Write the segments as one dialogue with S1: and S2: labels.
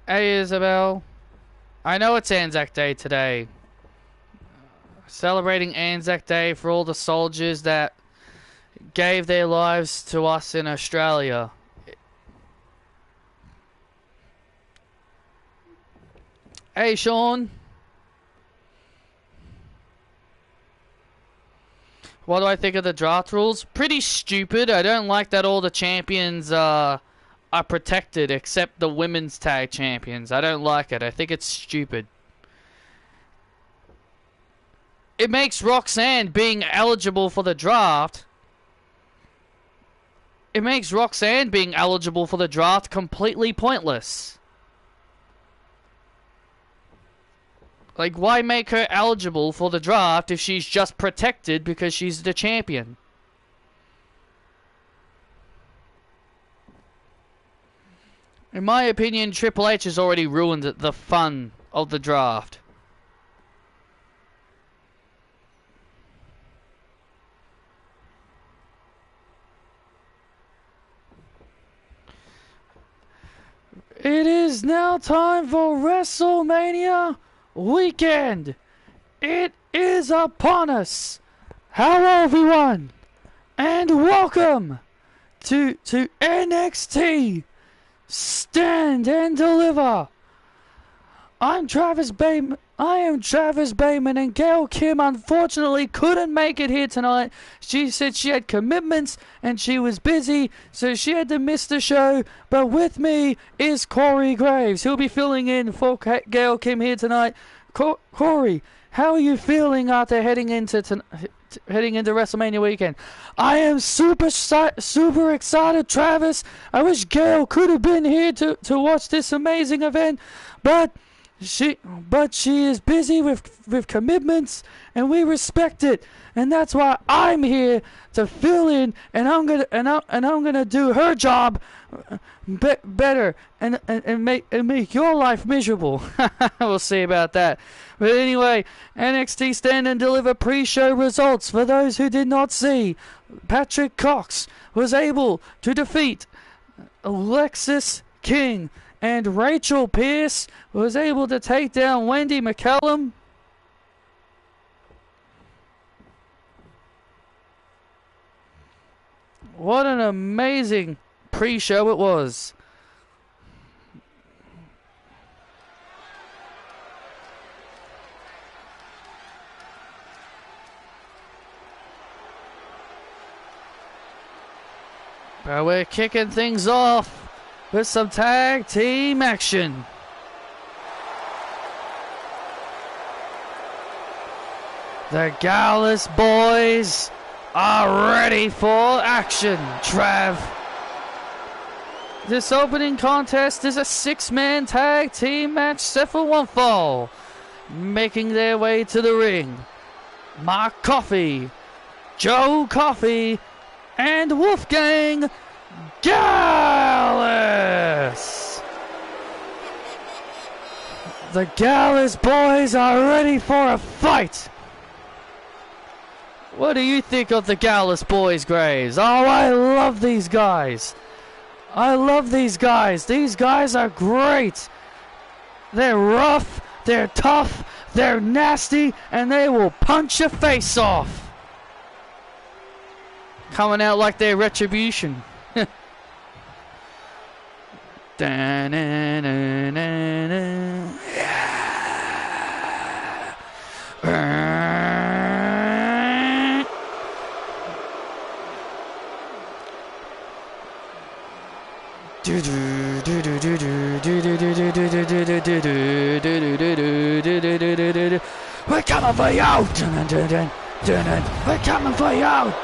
S1: Hey Isabel, I know it's Anzac Day today. Celebrating Anzac Day for all the soldiers that gave their lives to us in Australia. Hey Sean, what do I think of the draft rules? Pretty stupid. I don't like that all the champions are protected except the women's tag champions. I don't like it. I think it's stupid. It makes Roxanne being eligible for the draft. It makes Roxanne being eligible for the draft completely pointless. Like, why make her eligible for the draft if she's just protected because she's the champion? In my opinion, Triple H has already ruined the fun of the draft. It is now time for WrestleMania weekend. It is upon us. Hello everyone, and welcome to NXT Stand and Deliver. I am Travis Bateman, and Gail Kim unfortunately couldn't make it here tonight. She said she had commitments and she was busy, so she had to miss the show. But with me is Corey Graves. He'll be filling in for Gail Kim here tonight. Corey, how are you feeling after heading into WrestleMania weekend? I am super excited, Travis. I wish Gail could have been here to watch this amazing event, but she is busy with commitments, and we respect it, and that's why I'm here to fill in, and I'm gonna do her job better and make your life miserable. We'll see about that. But anyway, NXT Stand and Deliver pre-show results for those who did not see. Patrick Cox was able to defeat Alexis King, and Rachel Pierce was able to take down Wendy McCallum. What an amazing pre-show it was. But we're kicking things off with some tag team action. The Gallus boys are ready for action, Trav. This opening contest is a 6-man tag team match set for one fall. Making their way to the ring, Mark Coffey, Joe Coffey, and Wolfgang Gallus. The Gallus boys are ready for a fight. What do you think of the Gallus boys, Graves? Oh, I love these guys. I love these guys. These guys are great. They're rough, they're tough, they're nasty, and they will punch your face off. Coming out like they're Retribution. We're coming for you! We're coming for you!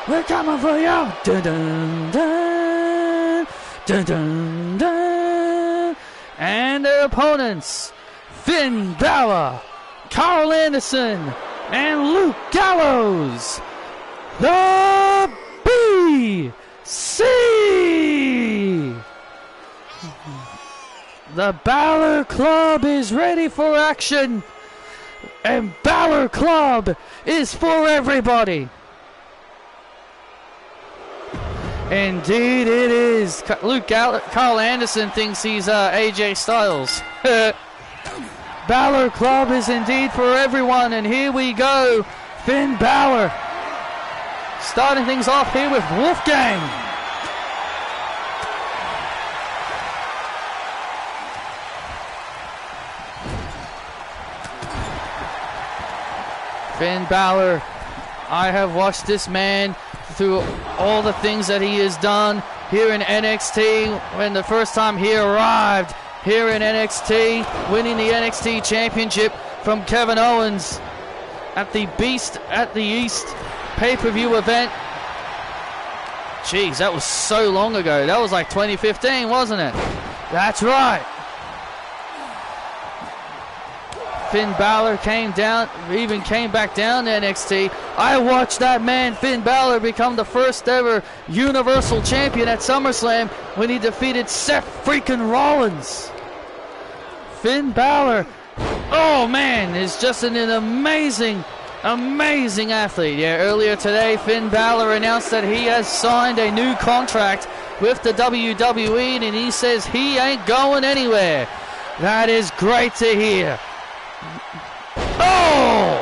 S1: We're coming for you! And their opponents, Finn Balor, Carl Anderson, and Luke Gallows. The BC! The Balor Club is ready for action, and Balor Club is for everybody. Indeed it is. Carl Anderson thinks he's AJ Styles. Balor Club is indeed for everyone, and here we go. Finn Balor starting things off here with Wolfgang. Finn Balor, I have watched this man through all the things that he has done here in NXT. When the first time he arrived here in NXT, winning the NXT Championship from Kevin Owens at the Beast at the East pay-per-view event. Jeez, that was so long ago. That was like 2015, wasn't it? That's right. Finn Balor came back down to NXT. I watched that man, Finn Balor, become the first ever Universal Champion at SummerSlam when he defeated Seth freaking Rollins. Finn Balor, oh man, is just an amazing athlete. Yeah, earlier today, Finn Balor announced that he has signed a new contract with the WWE, and he says he ain't going anywhere. That is great to hear. Oh!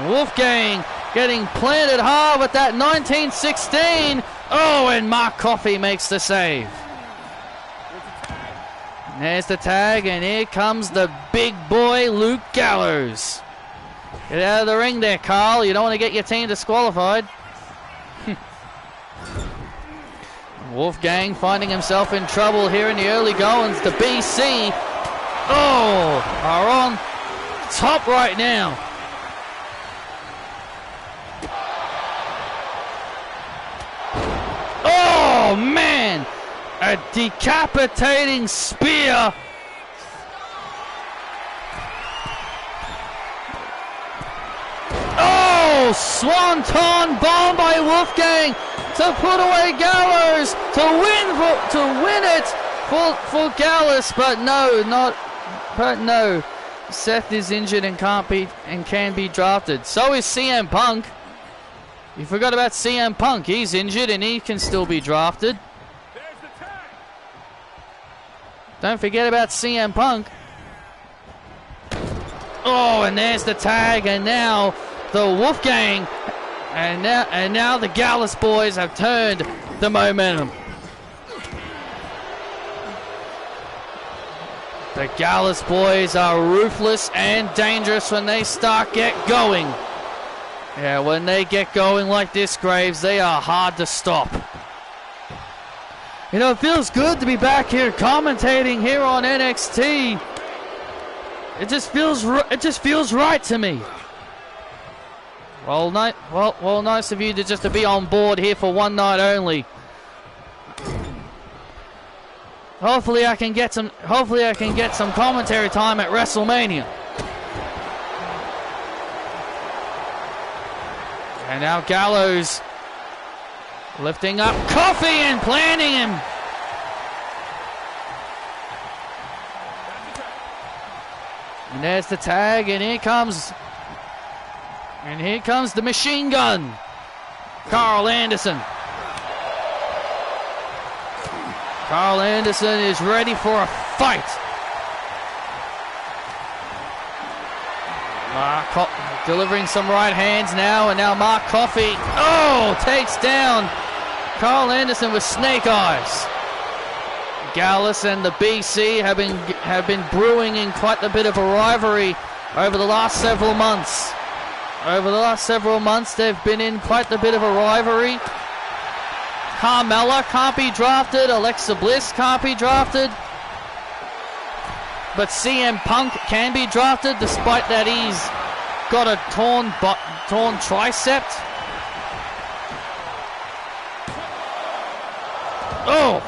S1: Wolfgang getting planted hard with that 1916. Oh, and Mark Coffey makes the save. And there's the tag, and here comes the big boy, Luke Gallows. Get out of the ring there, Carl. You don't want to get your team disqualified. Wolfgang finding himself in trouble here in the early goings. The BC, are on top right now. Oh, man. A decapitating spear. Oh, Swanton bomb by Wolfgang to put away Gallows to win it for Gallus, but no, Seth is injured and can be drafted. So is CM Punk. You forgot about CM Punk. He's injured and he can still be drafted. Don't forget about CM Punk. Oh, and there's the tag, and now the Wolfgang, and now the Gallus boys have turned the momentum. The Gallus boys are ruthless and dangerous when they get going. Yeah, when they get going like this, Graves, they are hard to stop. You know, it feels good to be back here commentating here on NXT. It just feels right to me. Well, nice of you to be on board here for one night only. Hopefully I can get some commentary time at WrestleMania. And now Gallows lifting up Coffey and planting him. And there's the tag, and here comes the machine gun, Carl Anderson. Carl Anderson is ready for a fight. Delivering some right hands now, and now Mark Coffey, takes down Carl Anderson with snake eyes. Gallus and the BC have been brewing in quite a bit of a rivalry over the last several months. They've been in quite a bit of a rivalry. Carmella can't be drafted. Alexa Bliss can't be drafted. But CM Punk can be drafted, despite that he's got a torn tricep. Oh!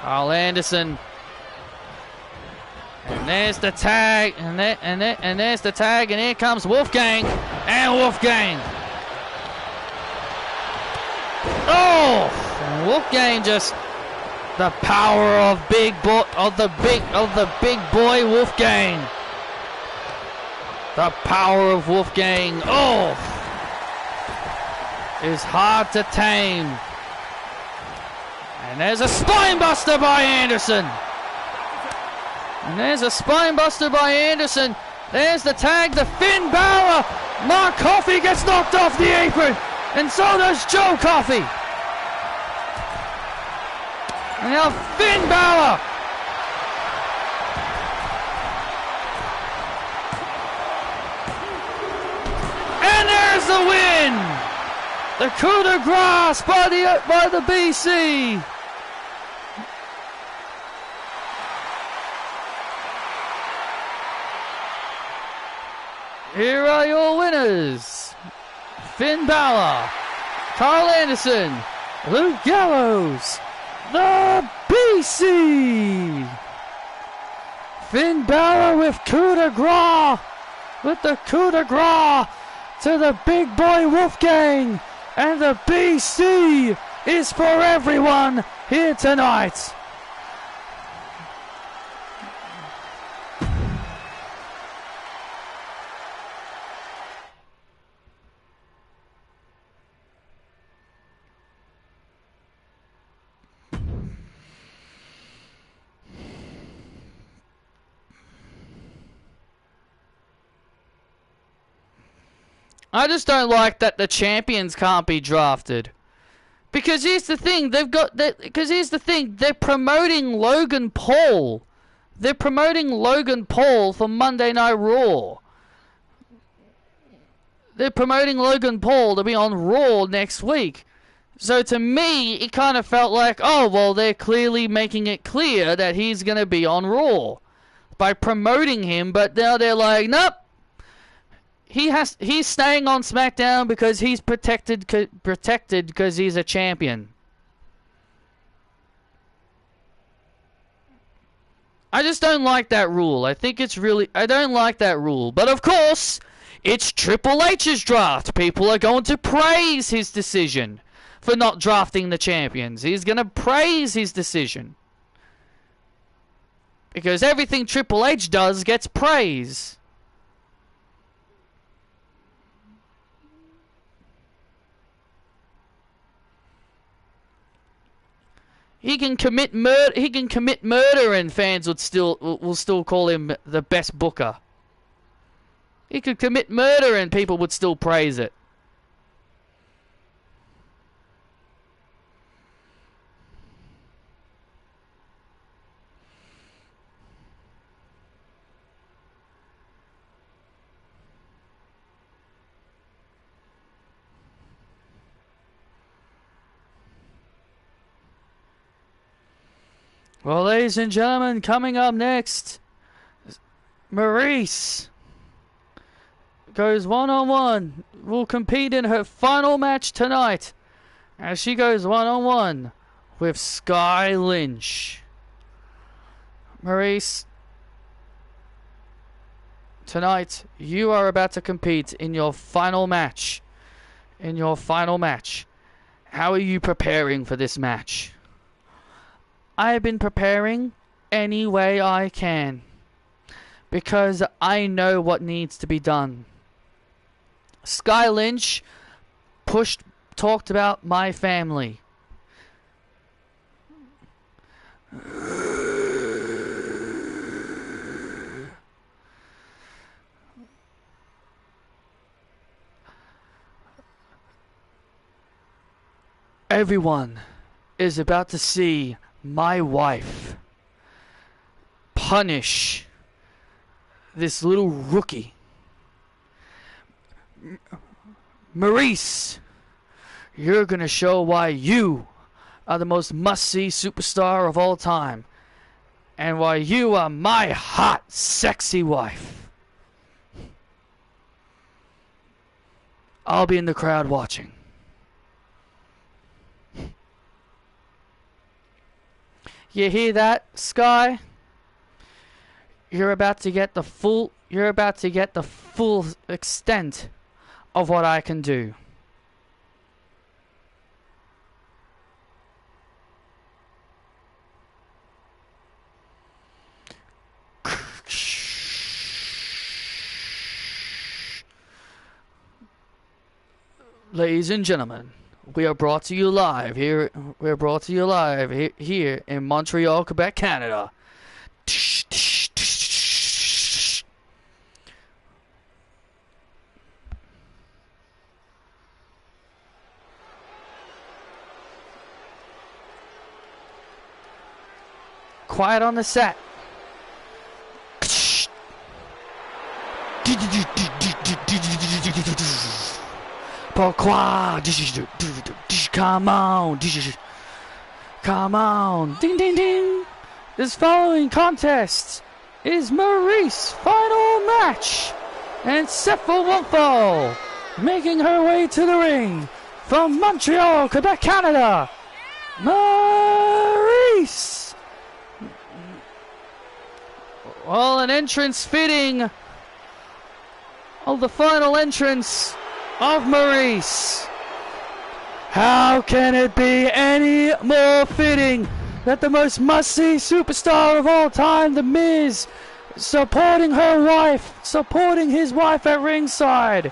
S1: Carl Anderson. And there's the tag, and there's the tag, and here comes Wolfgang, and Wolfgang. Oh! And Wolfgang just the power of the big boy Wolfgang. The power of Wolfgang, is hard to tame. And there's a spine buster by Anderson. And there's a spine buster by Anderson. There's the tag, the Finn Balor. Mark Coffey gets knocked off the apron. And so does Joe Coffey. And now Finn Balor. And there's the win. The coup de grace by the BC. Here are your winners. Finn Balor, Carl Anderson, Luke Gallows, the BC. Finn Balor with coup de grace, with the coup de grace to the big boy Wolfgang. And the BC is for everyone here tonight. I just don't like that the champions can't be drafted. Because here's the thing, they're promoting Logan Paul. They're promoting Logan Paul for Monday Night Raw. They're promoting Logan Paul to be on Raw next week. So to me, it kind of felt like, oh, well, they're clearly making it clear that he's going to be on Raw by promoting him, but now they're like, nope. He's staying on SmackDown because he's protected because he's a champion. I just don't like that rule. I don't like that rule. But of course, it's Triple H's draft. People are going to praise his decision for not drafting the champions. He's going to praise his decision. Because everything Triple H does gets praise. He can commit murder, and fans will still call him the best booker. He could commit murder, and people would still praise it. Well, ladies and gentlemen, coming up next, Maryse goes one-on-one. Will compete in her final match tonight as she goes one-on-one with Sky Lynch. Maryse, tonight you are about to compete in your final match. How are you preparing for this match? I've been preparing any way I can because I know what needs to be done. Sky Lynch talked about my family. Everyone is about to see my wife punish this little rookie. Maryse, you're gonna show why you are the most must-see superstar of all time, and why you are my hot, sexy wife. I'll be in the crowd watching. You hear that, Sky? You're about to get the full extent of what I can do. Ladies and gentlemen, We are brought to you live here. We're brought to you live here in Montreal, Quebec, Canada. Quiet on the set. Pourquoi? Come on. Come on. Ding, ding, ding. This following contest is Maryse's final match. And Cephalwonfo making her way to the ring from Montreal, Quebec, Canada. Maryse. Well, an entrance fitting of the final entrance of Maryse. How can it be any more fitting that the most must-see superstar of all time, The Miz, supporting her wife, supporting his wife at ringside.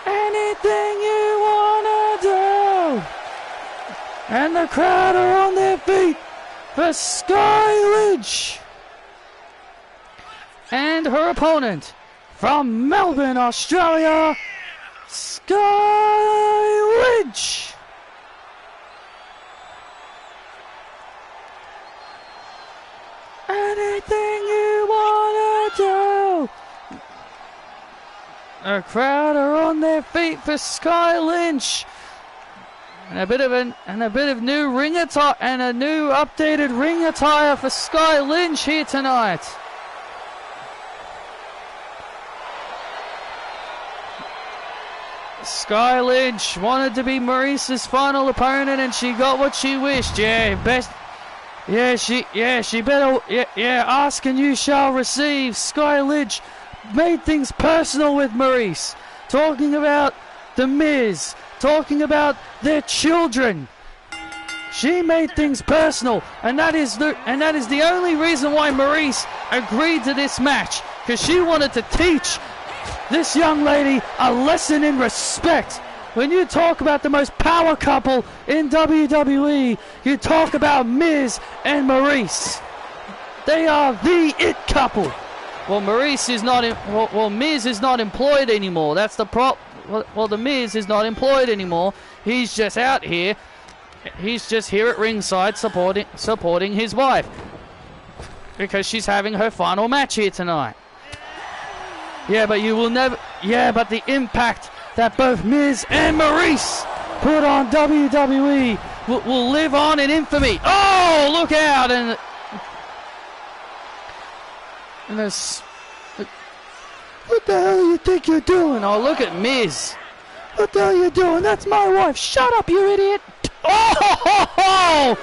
S1: Anything you wanna do. And the crowd are on their feet for Sky Lynch. And her opponent from Melbourne, Australia, Sky Lynch. Anything you wanna do. The crowd are on their feet for Sky Lynch. And a bit of new ring attire and a new updated ring attire for Sky Lynch here tonight. Sky Lynch wanted to be Maryse's final opponent, and she got what she wished. She better. Ask and you shall receive. Sky Lynch made things personal with Maryse, talking about The Miz, talking about their children. She made things personal, and that is the only reason why Maryse agreed to this match, because she wanted to teach this young lady a lesson in respect. When you talk about the most power couple in WWE, you talk about Miz and Maryse. They are the it couple. Well, Maryse is not. Miz is not employed anymore. That's the Well, the Miz is not employed anymore. He's just out here. He's just here at ringside supporting his wife, because she's having her final match here tonight. Yeah, but you will never. Yeah, but the impact that both Miz and Maryse put on WWE will live on in infamy. Oh, look out! And this. What the hell do you think you're doing? Oh, look at Miz. What the hell are you doing? That's my wife. Shut up, you idiot. Oh,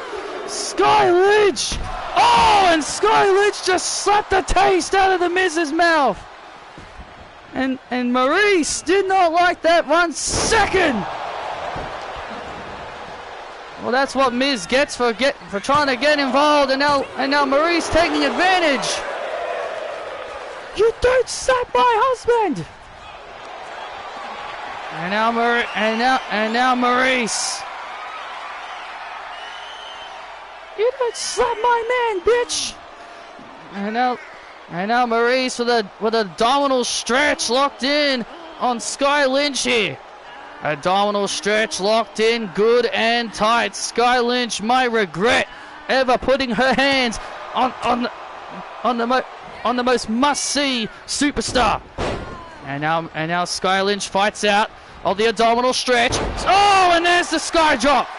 S1: Sky Lynch. Oh, and Sky Lynch just slapped the taste out of the Miz's mouth. And Maryse did not like that 1 second. Well, that's what Miz gets for trying to get involved, and now Maryse taking advantage. You don't slap my husband. And now Maryse. You don't slap my man, bitch. And now Maryse with a abdominal stretch locked in on Sky Lynch here. Abdominal stretch locked in good and tight. Sky Lynch might regret ever putting her hands on the most must-see superstar. And now Sky Lynch fights out of the abdominal stretch. Oh, and there's the sky drop.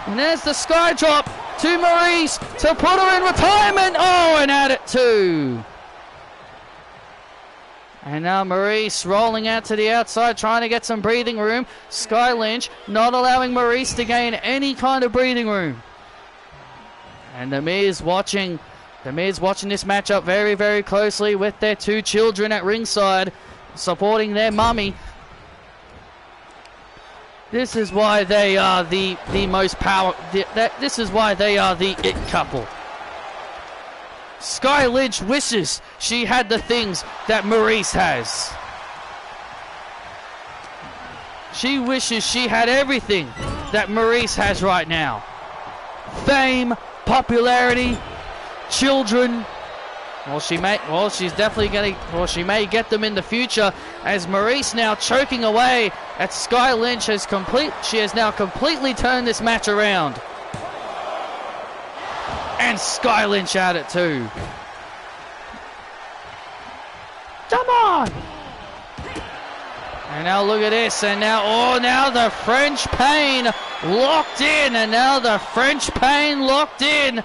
S1: And there's the sky drop to Maryse to put her in retirement. Oh, and add it too. And now Maryse rolling out to the outside, trying to get some breathing room. Sky Lynch not allowing Maryse to gain any kind of breathing room. And The Miz watching this matchup very, very closely with their two children at ringside, supporting their mummy. This is why they are the most power. This is why they are the it couple. Sky Lynch wishes she had the things that Maurice has. She wishes she had everything that Maurice has right now. Fame, popularity, children. She may get them in the future, as Maurice now choking away at Sky Lynch she has now completely turned this match around. And Sky Lynch at it too. Come on! And now look at this, and now the French Pain locked in, and now the French Pain locked in,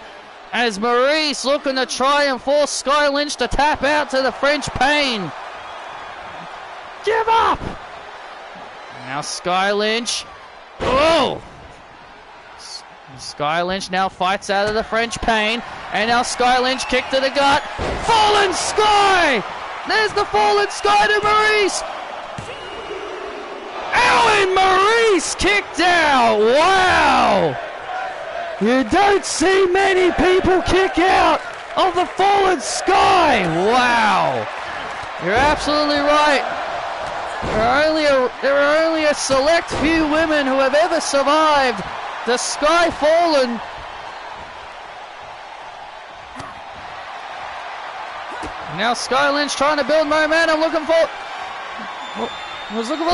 S1: as Maurice looking to try and force Sky Lynch to tap out to the French Pain. Give up! Now Sky Lynch. Oh! Sky Lynch now fights out of the French Pain, and now Sky Lynch kick to the gut. Fallen Sky! There's the Fallen Sky to Maurice! Alan Maurice kicked out! Wow! You don't see many people kick out of the Fallen Sky! Wow! You're absolutely right. There are only a select few women who have ever survived the Sky Fallen. Now Sky Lynch trying to build momentum, looking for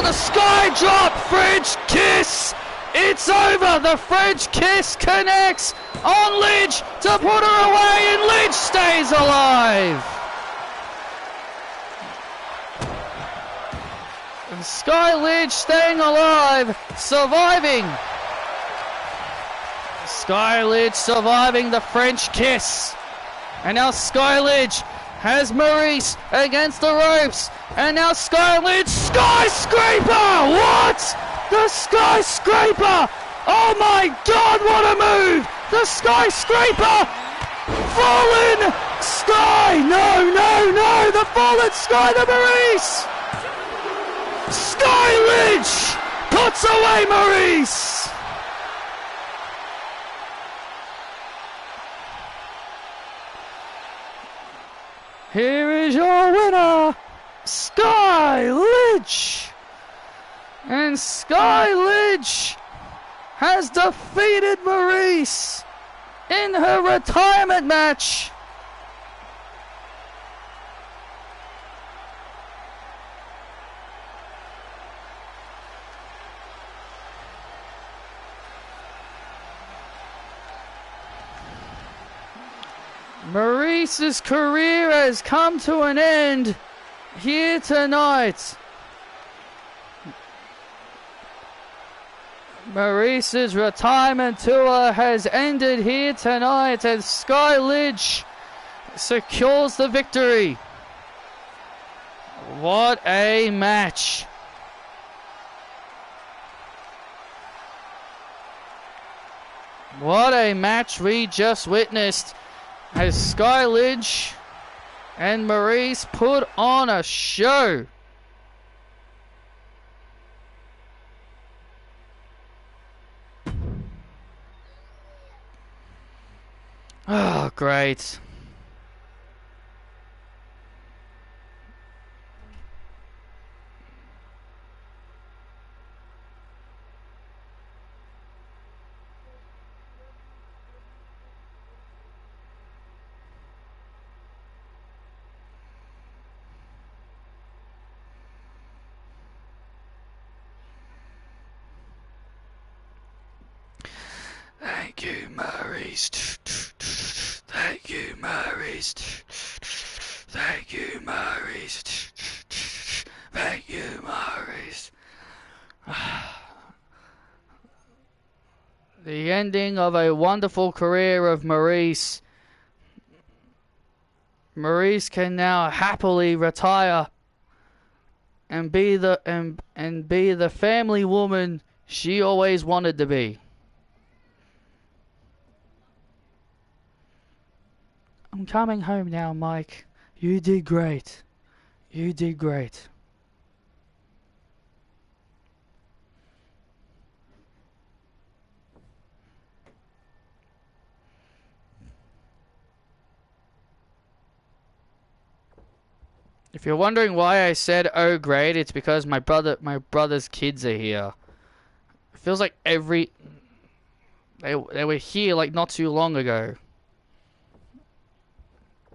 S1: the Sky Drop, French Kiss. It's over. The French Kiss connects on Lynch to put her away, and Lynch stays alive. And Sky Lynch staying alive, surviving. Sky Lynch surviving the French Kiss. And now Sky Lynch has Maurice against the ropes. And now Sky Lynch, Skyscraper! What? The Skyscraper! Oh my God, what a move! The Skyscraper! Fallen Sky! No! The Fallen Sky to Maurice! Sky Lynch puts away Maurice! Here is your winner, Sky Lynch! And Sky Lynch has defeated Maurice in her retirement match. Maurice's career has come to an end here tonight. Maurice's retirement tour has ended here tonight as Sky Lynch secures the victory. What a match. What a match we just witnessed as Sky Lynch and Maurice put on a show. Oh, great. Thank you, Maurice. Thank you, Maurice. Thank you, Maurice. Thank you, Maurice. The ending of a wonderful career of Maurice. Maurice can now happily retire and be the family woman she always wanted to be. I'm coming home now, Mike. You did great. You did great. If you're wondering why I said oh great, it's because my brother's kids are here. It feels like they were here like not too long ago.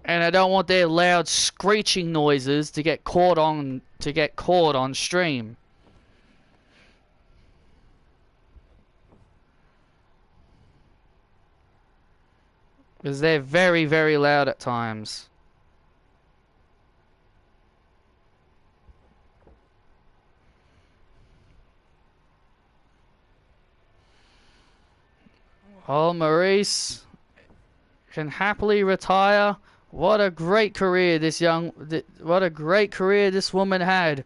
S1: And I don't want their loud screeching noises to get caught on stream. Because they're very, very loud at times. Oh, Maurice can happily retire. What a great career this woman had.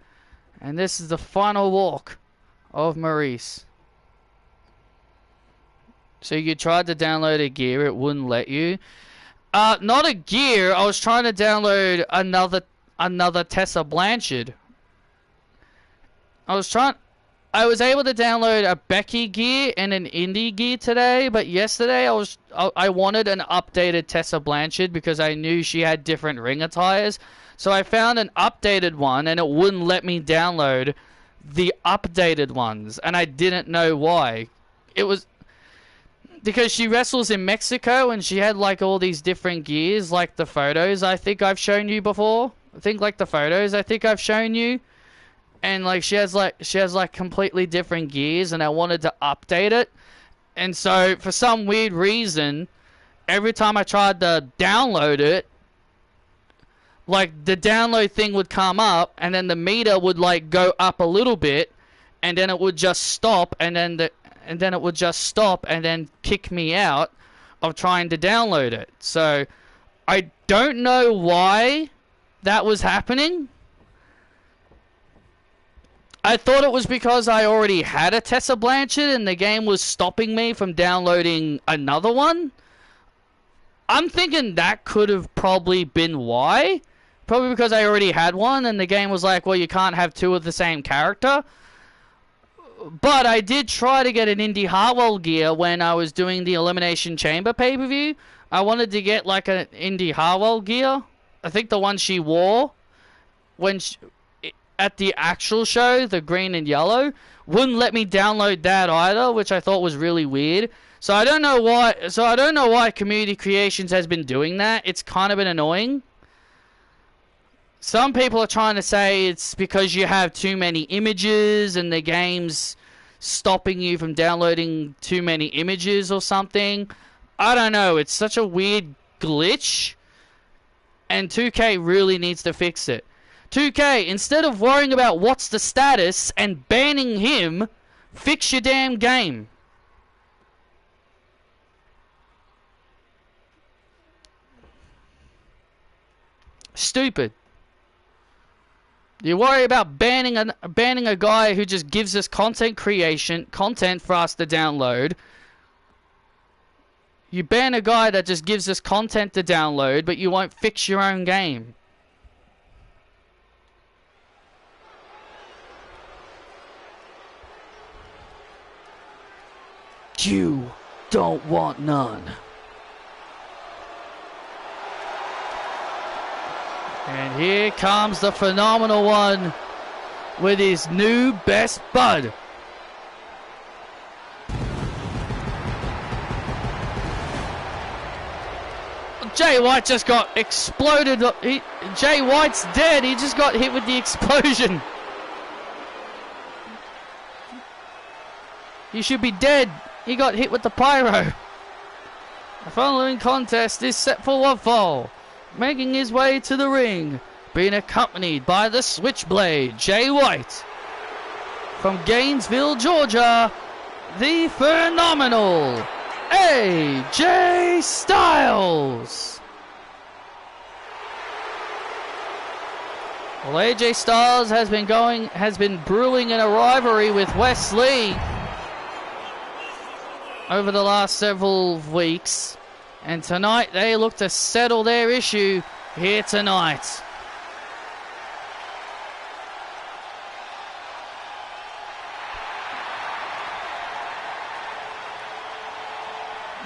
S1: And this is the final walk of Maurice. So you tried to download a gear, it wouldn't let you. Not a gear, I was trying to download another Tessa Blanchard. I was able to download a Becky gear and an Indy gear today, but yesterday I wanted an updated Tessa Blanchard because I knew she had different ring attires. So I found an updated one and it wouldn't let me download the updated ones, and I didn't know why. It was because she wrestles in Mexico and she had like all these different gears, like the photos I think I've shown you before. And like she has like completely different gears, and I wanted to update it. And so for some weird reason, every time I tried to download it, like the download thing would come up and then the meter would like go up a little bit and then it would just stop and then it would just stop and then kick me out of trying to download it. So I don't know why that was happening. I thought it was because I already had a Tessa Blanchard and the game was stopping me from downloading another one. I'm thinking that could have probably been why. Probably because I already had one and the game was like, well, you can't have two of the same character. But I did try to get an Indy Hartwell gear when I was doing the Elimination Chamber pay-per-view. I wanted to get like an Indy Hartwell gear. I think the one she wore when at the actual show, the green and yellow, wouldn't let me download that either, which I thought was really weird. So I don't know why Community Creations has been doing that. It's kind of been annoying. Some people are trying to say it's because you have too many images and the game's stopping you from downloading too many images or something. I don't know. It's such a weird glitch, and 2K really needs to fix it. 2K, instead of worrying about what's the status and banning him, fix your damn game. Stupid. You worry about banning a guy who just gives us content for us to download. You ban a guy that just gives us content to download, but you won't fix your own game. You don't want none. And here comes the phenomenal one with his new best bud. Jay White just got exploded. Jay White's dead. He just got hit with the explosion. He should be dead. He got hit with the pyro. The following contest is set for one fall. Making his way to the ring, being accompanied by the Switchblade, Jay White. From Gainesville, Georgia, the phenomenal AJ Styles. Well, AJ Styles has been brewing in a rivalry with Wes Lee over the last several weeks. And tonight they look to settle their issue here tonight.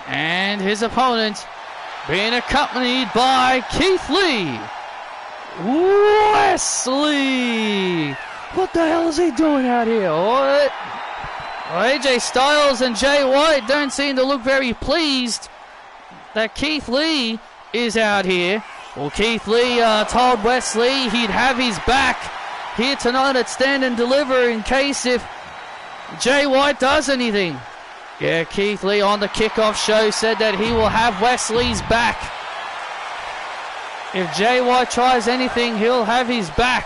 S1: And his opponent being accompanied by Keith Lee, way Wesley! What the hell is he doing out here? What? Well, AJ Styles and Jay White don't seem to look very pleased that Keith Lee is out here. Well, Keith Lee told Wesley he'd have his back here tonight at Stand and Deliver in case if Jay White does anything. Yeah, Keith Lee on the kickoff show said that he will have Wesley's back. If Jay White tries anything, he'll have his back.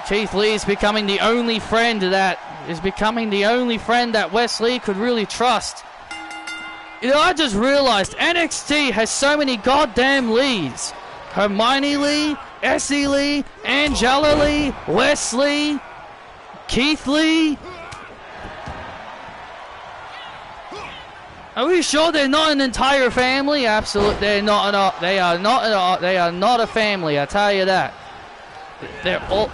S1: Keith Lee is becoming the only friend that Wesley could really trust. You know, I just realized NXT has so many goddamn Lees. Hermione Lee, Essie Lee, Angela Lee, Wesley, Keith Lee. Are we sure they're not an entire family? Absolutely, they're not. They are not a family. I tell you that. They're all.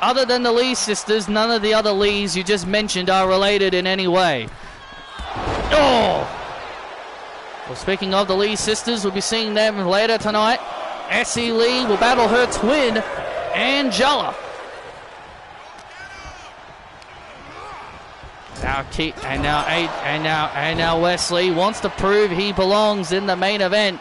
S1: Other than the Lee sisters, none of the other Lees you just mentioned are related in any way. Oh! Well, speaking of the Lee sisters, we'll be seeing them later tonight. Essie Lee will battle her twin, Angela. Now Wesley wants to prove he belongs in the main event.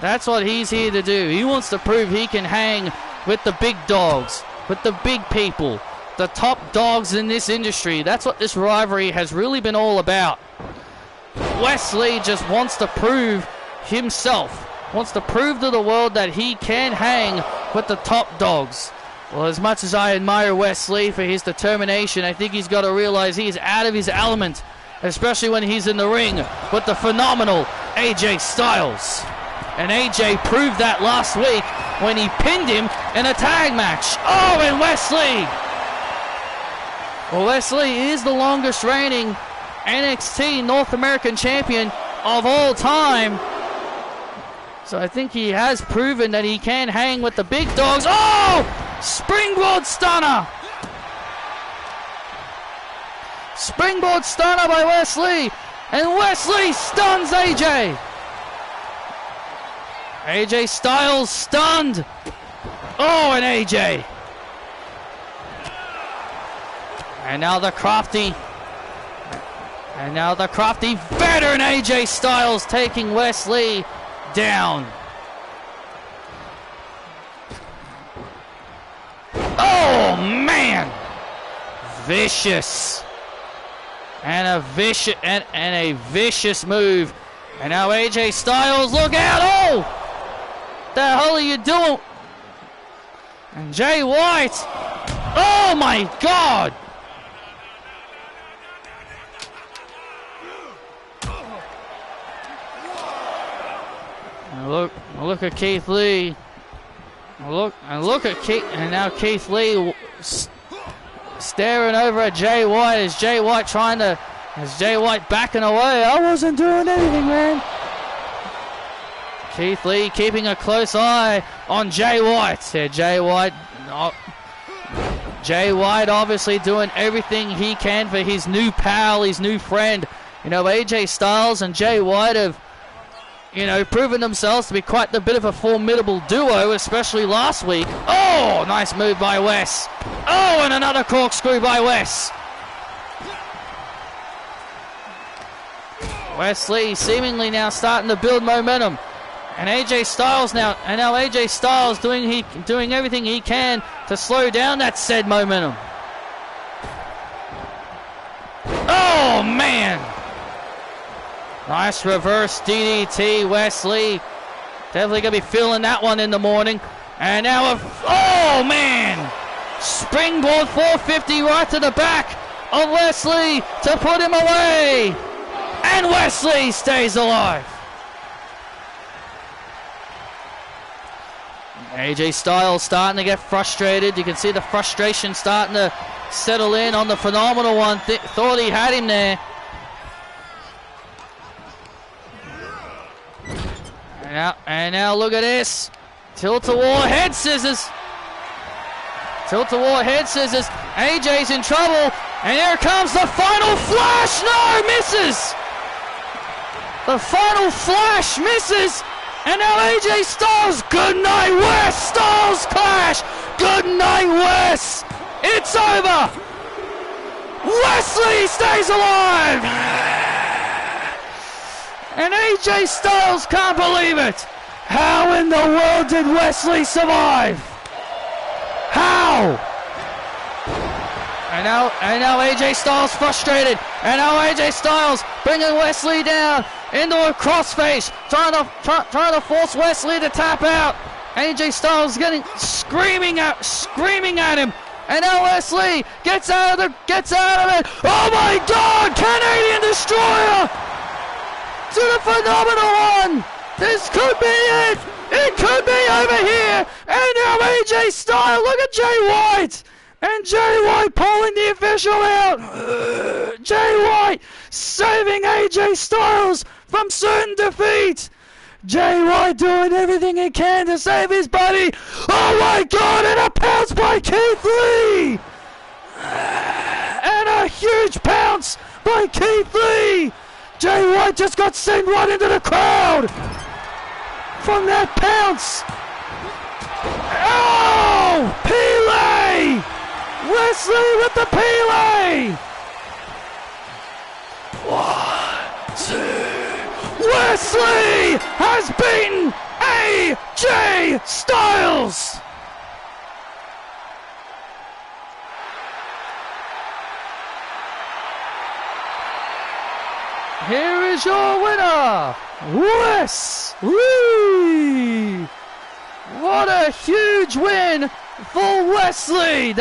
S1: That's what he's here to do. He wants to prove he can hang with the big dogs, with the big people, the top dogs in this industry. That's what this rivalry has really been all about. Wesley just wants to prove himself, wants to prove to the world that he can hang with the top dogs. Well, as much as I admire Wesley for his determination, I think he's got to realize he's out of his element, especially when he's in the ring with the phenomenal AJ Styles. And AJ proved that last week when he pinned him in a tag match. Oh, and Wesley! Well, Wesley is the longest reigning NXT North American champion of all time. So I think he has proven that he can hang with the big dogs. Oh! Springboard stunner! Springboard stunner by Wesley. And Wesley stuns AJ. AJ Styles stunned. Oh, and AJ. And now the crafty veteran AJ Styles taking Wesley down. Oh man! Vicious. And a vicious move. And now AJ Styles, look out! Oh! What the hell are you doing? And Jay White. Oh my God! Look at Keith Lee. Look at Keith, and now Keith Lee staring over at Jay White. Is Jay White backing away? I wasn't doing anything, man. Keith Lee keeping a close eye on Jay White. Yeah, Jay White obviously doing everything he can for his new pal, his new friend. You know, AJ Styles and Jay White have, you know, proven themselves to be quite a bit of a formidable duo, especially last week. Oh, nice move by Wes. Oh, and another corkscrew by Wes. Wesley seemingly now starting to build momentum. And AJ Styles now AJ Styles doing everything he can to slow down that said momentum. Oh, man. Nice reverse DDT, Wesley. Definitely going to be feeling that one in the morning. And now oh man! Springboard 450 right to the back of Wesley to put him away. And Wesley stays alive. AJ Styles starting to get frustrated. You can see the frustration starting to settle in on the phenomenal one. Thought he had him there. And now look at this. Tilt-a-war head scissors. Tilt-a-war head scissors. AJ's in trouble. And here comes the final flash. No, misses. The final flash misses. And now AJ Styles, good night Wes, Styles clash, good night Wes, it's over. Wesley stays alive. And AJ Styles can't believe it. How in the world did Wesley survive? How? And now AJ Styles frustrated. And now AJ Styles bringing Wesley down into a crossface, trying to force Wesley to tap out. AJ Styles screaming at him. And now Wesley gets out of it. Oh my God! Canadian Destroyer to the Phenomenal One. This could be it. It could be over here. And now AJ Styles. Look at Jay White. And Jay White pulling the official out. Jay White saving AJ Styles from certain defeat. Jay White doing everything he can to save his buddy. Oh my God, and a pounce by Keith Lee. And a huge pounce by Keith Lee. Jay White just got sent right into the crowd from that pounce. Oh, Pele. Wesley with the Pele! 1, 2. Wesley has beaten AJ Styles! Here is your winner, Wesley! What a huge win for Wesley!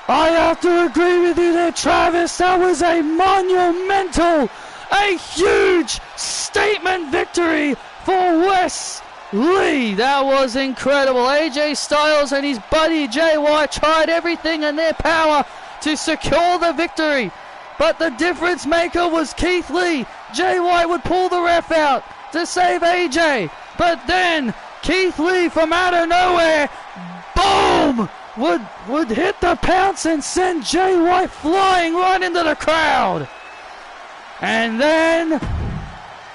S1: I have to agree with you there, Travis. That was a monumental, a huge statement victory for Wesley. That was incredible. AJ Styles and his buddy Jay White tried everything in their power to secure the victory. But the difference maker was Keith Lee. Jay White would pull the ref out to save AJ. But then Keith Lee from out of nowhere, boom, would hit the pounce and send Jay White flying right into the crowd. And then,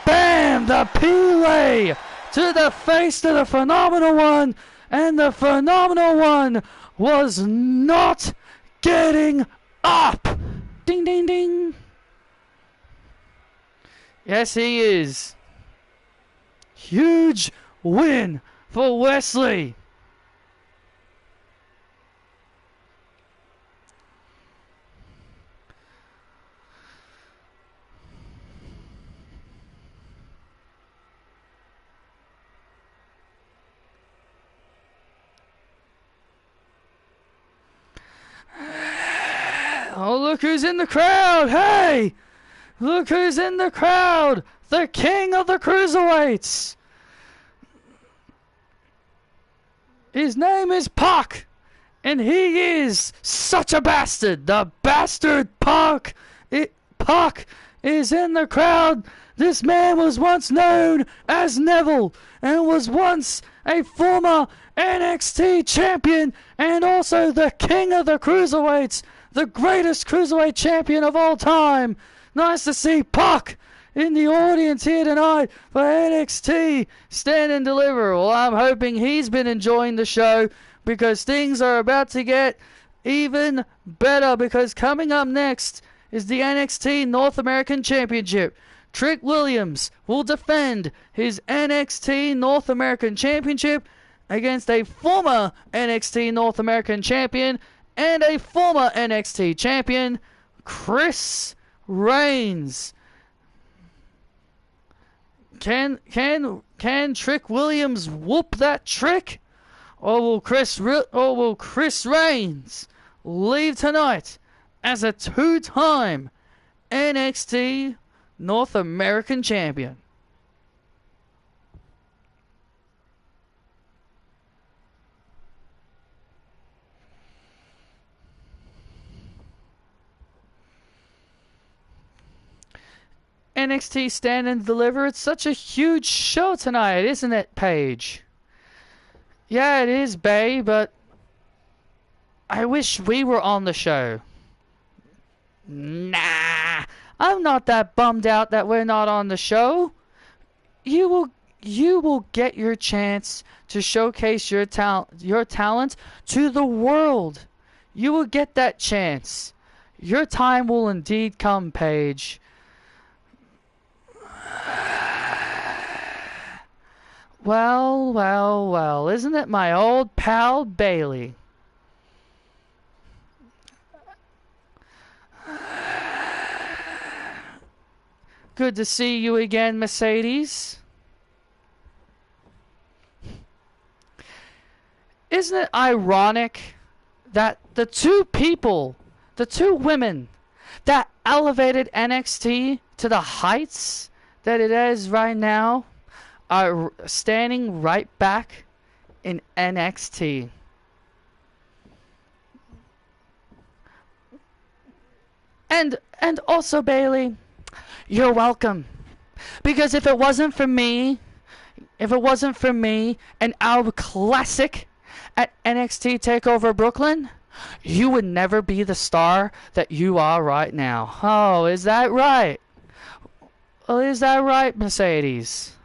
S1: bam, the Pele to the face to the Phenomenal One. And the Phenomenal One was not getting up. Ding, ding, ding. Yes, he is. Huge win for Wesley. Oh, look who's in the crowd. Hey, look who's in the crowd. The king of the cruiserweights. His name is Pac, and he is such a bastard. The bastard Pac. Pac is in the crowd. This man was once known as Neville and was once a former NXT champion and also the king of the cruiserweights, the greatest cruiserweight champion of all time. Nice to see Pac in the audience here tonight for NXT Stand and Deliver. Well, I'm hoping he's been enjoying the show because things are about to get even better, because coming up next is the NXT North American Championship. Trick Williams will defend his NXT North American Championship against a former NXT North American champion and a former NXT champion, Chris Reigns. Can Trick Williams whoop that trick? Or will Chris Reigns leave tonight as a two-time NXT North American champion? NXT Stand and Deliver. It's such a huge show tonight, isn't it, Paige? Yeah, it is, babe, but I wish we were on the show. Nah, I'm not that bummed out that we're not on the show. You you will get your chance to showcase your talent to the world. You will get that chance. Your time will indeed come, Paige. Well, well, well, isn't it my old pal Bailey? Good to see you again, Mercedes. Isn't it ironic that the two women that elevated NXT to the heights that it is right now are standing right back in NXT? And also, Bailey, you're welcome. Because if it wasn't for me and our classic at NXT TakeOver Brooklyn, you would never be the star that you are right now. Oh, is that right? Oh, is that right, Mercedes?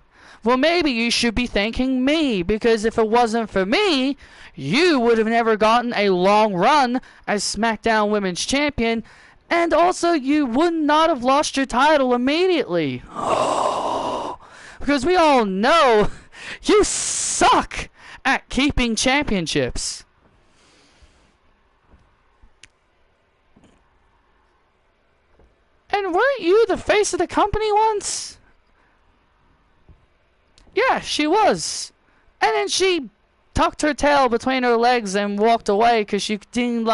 S1: Well, maybe you should be thanking me, because if it wasn't for me, you would have never gotten a long run as SmackDown Women's Champion, and also you would not have lost your title immediately. Because we all know you suck at keeping championships. And weren't you the face of the company once? Yeah, she was. And then she tucked her tail between her legs and walked away because she didn't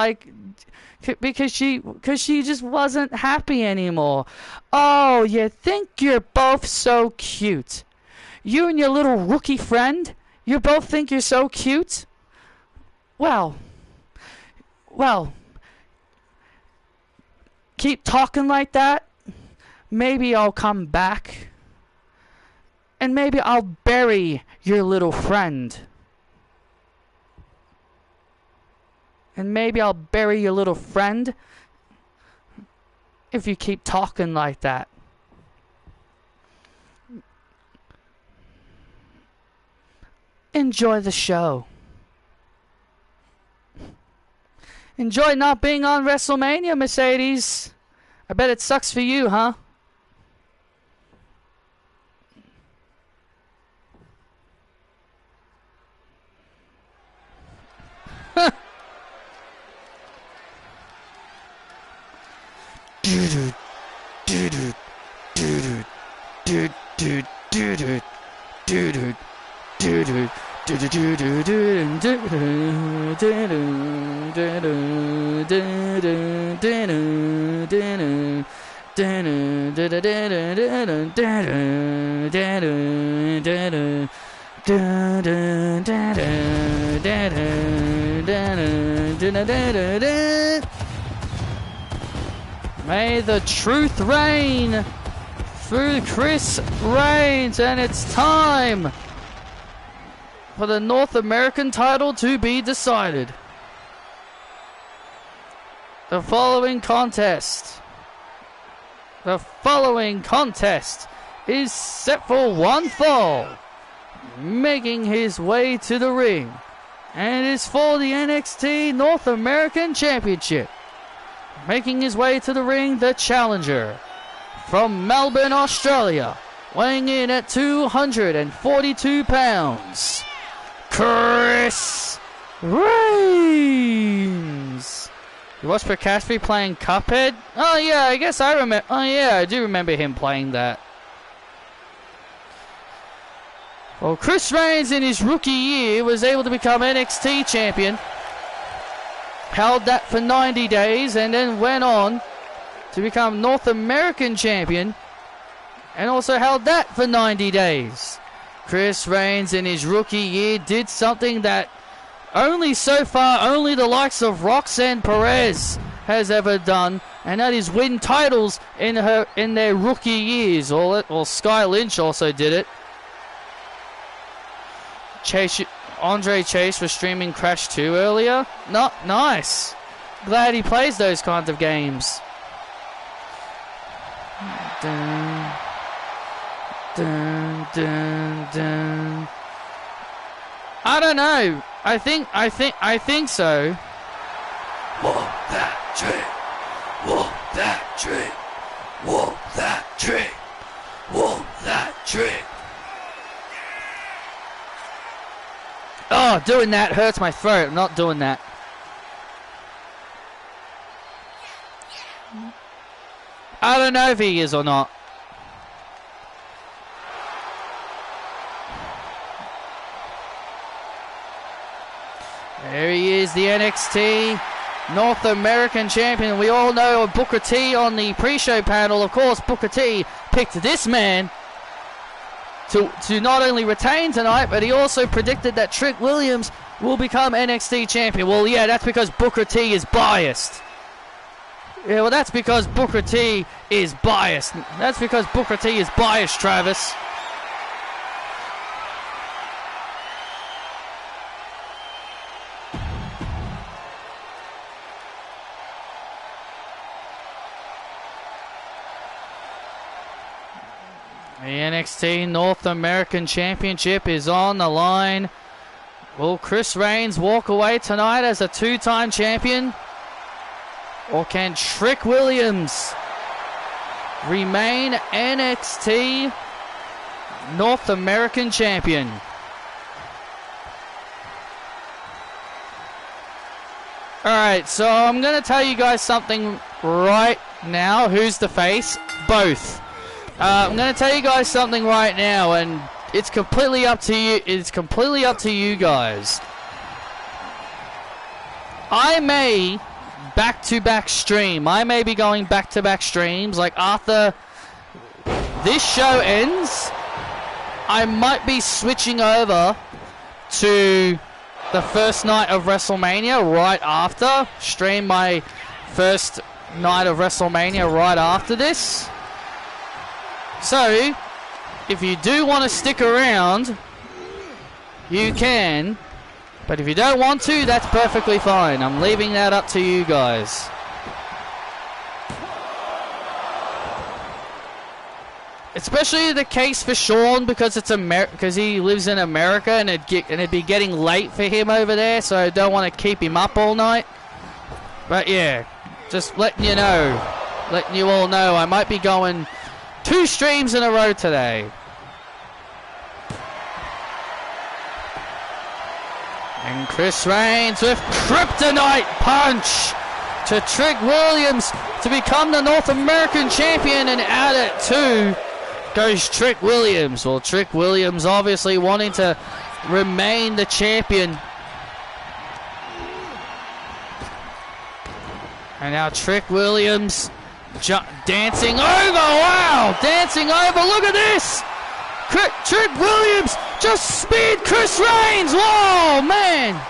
S1: because she just wasn't happy anymore. Oh, you think you're both so cute? You and your little rookie friend, you both think you're so cute? Well, keep talking like that. Maybe I'll come back. And maybe I'll bury your little friend. And maybe I'll bury your little friend if you keep talking like that. Enjoy the show. Enjoy not being on WrestleMania, Mercedes. I bet it sucks for you, huh? May the truth reign through Chris Reigns, and it's time for the North American title to be decided. The following contest is set for one fall, making his way to the ring, and it is for the NXT North American Championship. Making his way to the ring, the challenger from Melbourne, Australia, weighing in at 242 pounds, Chris Reigns. You watched Procastry playing Cuphead? Oh yeah, I guess I remember. Oh yeah, I do remember him playing that. Well, Chris Reigns in his rookie year was able to become NXT champion. Held that for 90 days and then went on to become North American champion and also held that for 90 days. Chris Reigns in his rookie year did something that only the likes of Roxanne Perez has ever done, and that is win titles in their rookie years. Or Sky Lynch also did it. Andre Chase was streaming Crash 2 earlier. Nice. Glad he plays those kinds of games. Dun, dun, dun. I don't know. I think so.
S2: Walk that trick. Walk that trick. Walk that trick. Walk that trick.
S1: Oh, doing that hurts my throat. I'm not doing that. I don't know if he is or not. There he is, the NXT North American Champion. We all know Booker T on the pre-show panel. Of course, Booker T picked this man to not only retain tonight, but he also predicted that Trick Williams will become NXT Champion. Well, yeah, that's because Booker T is biased. Yeah, well, that's because Booker T is biased. That's because Booker T is biased, Travis. The NXT North American Championship is on the line. Will Chris Reigns walk away tonight as a two-time champion? Or can Trick Williams remain NXT North American Champion? Alright, so I'm going to tell you guys something right now. Who's the face? Both. I'm going to tell you guys something right now, and it's completely up to you. It's completely up to you guys. I may back-to-back stream. I may be going back-to-back streams. Like after this show ends, I might be switching over to the first night of WrestleMania right after. Stream my first night of WrestleMania right after this. So, if you do want to stick around, you can. But if you don't want to, that's perfectly fine. I'm leaving that up to you guys. Especially the case for Sean, because it's because he lives in America and it'd be getting late for him over there, so I don't want to keep him up all night. But yeah, just letting you know, letting you all know, I might be going 2 streams in a row today. And Chris Reigns with Kryptonite Punch to Trick Williams to become the North American Champion, and at it too goes Trick Williams. Well, Trick Williams obviously wanting to remain the champion. And now Trick Williams dancing over. Wow, dancing over. Look at this. Trick Williams just speared Chris Reigns. Whoa, man.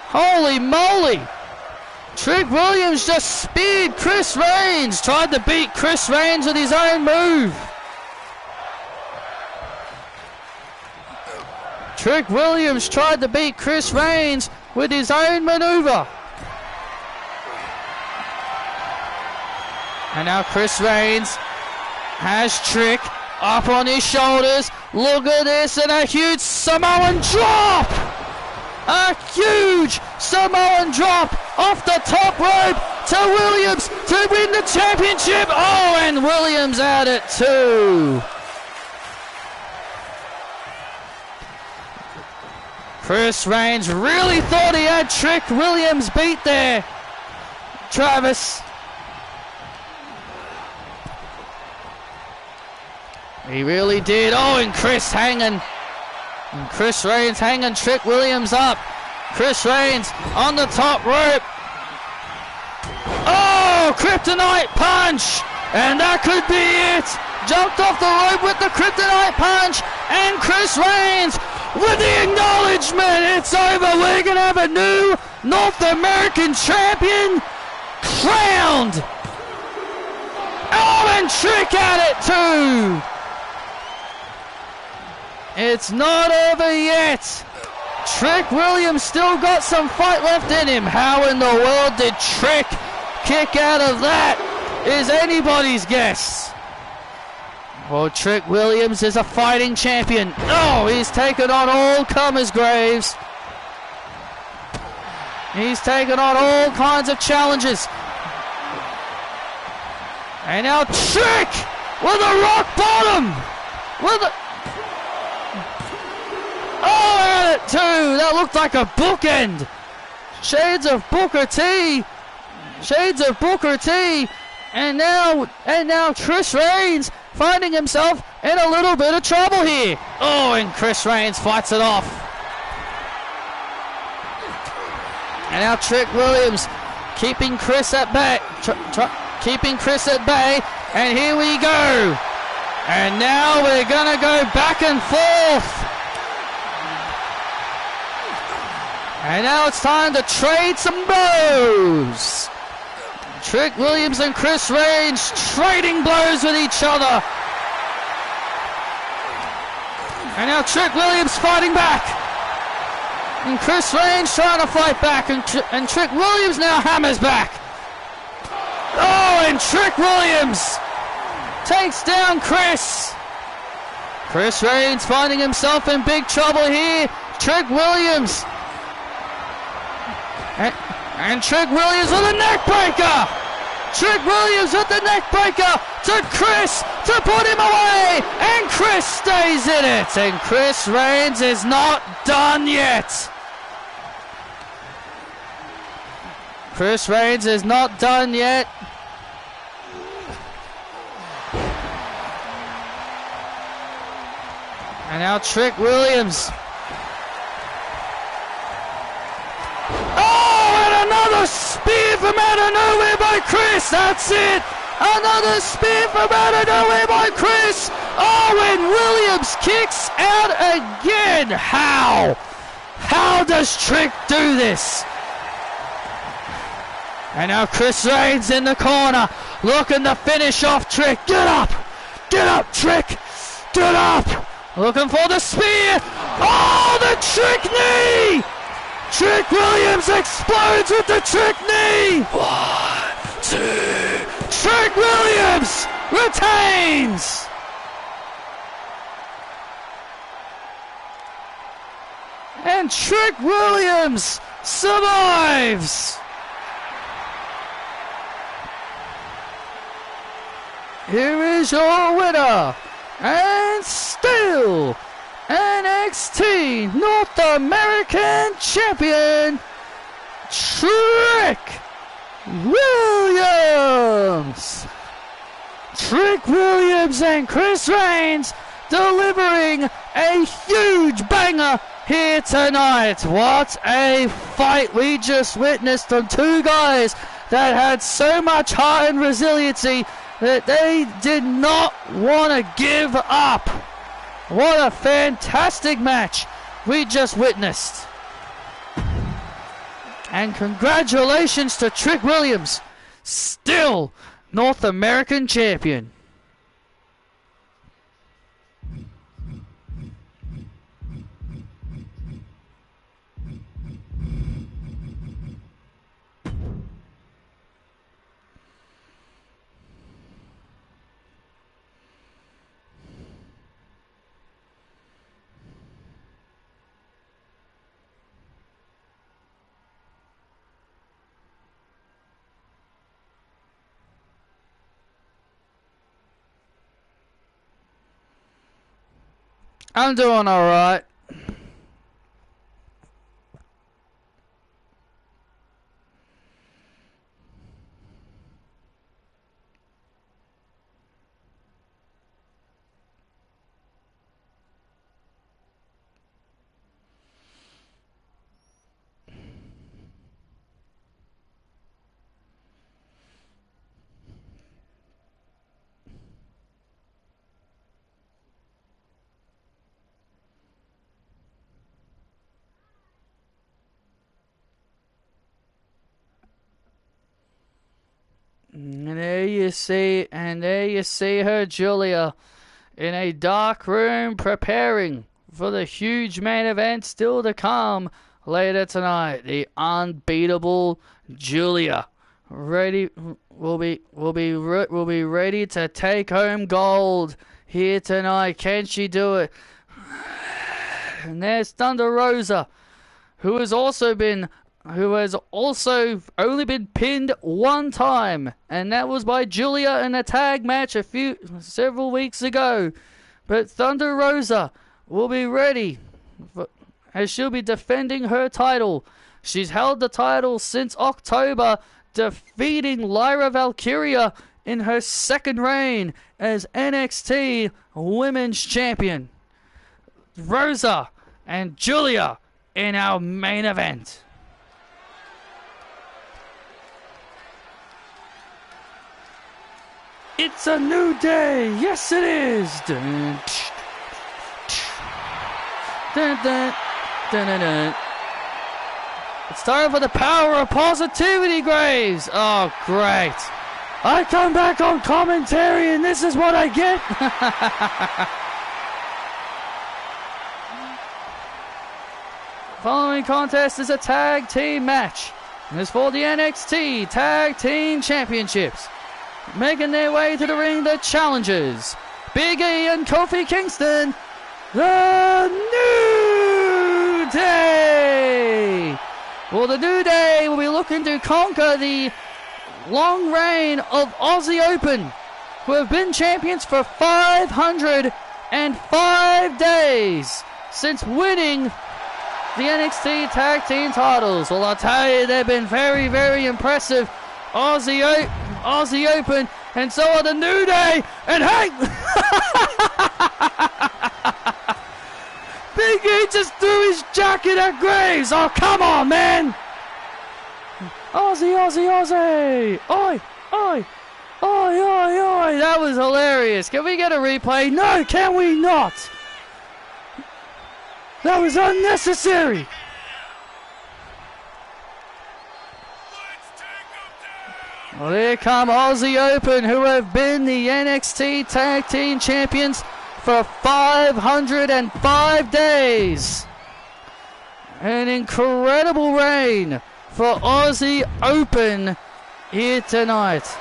S1: Holy moly. Trick Williams just speared Chris Reigns. Tried to beat Chris Reigns with his own move. Trick Williams tried to beat Chris Reigns with his own maneuver. And now Chris Reigns has Trick up on his shoulders. Look at this, and a huge Samoan drop! A huge Samoan drop off the top rope to Williams to win the championship. Oh, and Williams at it too. Chris Reigns really thought he had Trick Williams beat there, Travis. He really did. Oh, and Chris hanging. And Chris Reigns hanging Trick Williams up. Chris Reigns on the top rope. Oh, Kryptonite Punch. And that could be it. Jumped off the rope with the Kryptonite Punch. And Chris Reigns with the acknowledgement. It's over. We're going to have a new North American champion crowned. Oh, and Trick at it too. It's not over yet. Trick Williams still got some fight left in him. How in the world did Trick kick out of that is anybody's guess. Well, Trick Williams is a fighting champion. Oh, he's taken on all comers, Graves. He's taken on all kinds of challenges. And now Trick with a rock bottom. Oh, and it too. That looked like a bookend. Shades of Booker T. Shades of Booker T. And now Chris Reigns finding himself in a little bit of trouble here. Oh, and Chris Reigns fights it off. And now Trick Williams keeping Chris at bay. Keeping Chris at bay. And here we go. And now we're going to go back and forth. And now it's time to trade some blows. Trick Williams and Chris Reigns trading blows with each other. And now Trick Williams fighting back. And Chris Reigns trying to fight back. And Trick Williams now hammers back. Oh, and Trick Williams takes down Chris. Chris Reigns finding himself in big trouble here. Trick Williams. And Trick Williams with a neck breaker. Trick Williams with the neck breaker to Chris to put him away. And Chris stays in it. And Chris Reigns is not done yet. Chris Reigns is not done yet. And now Trick Williams. Another spear from out of nowhere by Chris. That's it. Another spear from out of nowhere by Chris. Oh, and Williams kicks out again. How? How does Trick do this? And now Chris Reigns in the corner looking to finish off Trick. Get up. Get up, Trick. Get up. Looking for the spear. Oh, the Trick knee. Trick Williams explodes with the Trick knee!
S2: 1, 2.
S1: Trick Williams retains! And Trick Williams survives! Here is your winner, and still NXT North American Champion, Trick Williams. Trick Williams and Chris Reigns delivering a huge banger here tonight. What a fight we just witnessed from two guys that had so much heart and resiliency that they did not want to give up. What a fantastic match we just witnessed. And congratulations to Trick Williams, still North American Champion. I'm doing alright. And there you see her, Julia, in a dark room preparing for the huge main event still to come later tonight. The unbeatable Julia will be ready to take home gold here tonight. Can she do it? And there's Thunder Rosa, who has also only been pinned one time, and that was by Julia in a tag match several weeks ago. But Thunder Rosa will be ready as she'll be defending her title. She's held the title since October, defeating Lyra Valkyria in her second reign as NXT Women's Champion. Rosa and Julia in our main event. It's a new day. Yes, it is. Dun, dun, dun, dun, dun, dun. It's time for the power of positivity, Graves. Oh, great. I come back on commentary and this is what I get. Following contest is a tag team match. And it's for the NXT Tag Team Championships. Making their way to the ring, the challengers, Big E and Kofi Kingston, the New Day. Well, the New Day will be looking to conquer the long reign of Aussie Open, who have been champions for 505 days since winning the NXT Tag Team titles. Well, I'll tell you, they've been very, very impressive. Aussie Open, and so are the New Day, and hey! Big E just threw his jacket at Graves. Oh, come on, man! Aussie! Oi! Oi! That was hilarious. Can we get a replay? No, can we not? That was unnecessary. Well, here come Aussie Open, who have been the NXT Tag Team Champions for 505 days. An incredible reign for Aussie Open here tonight.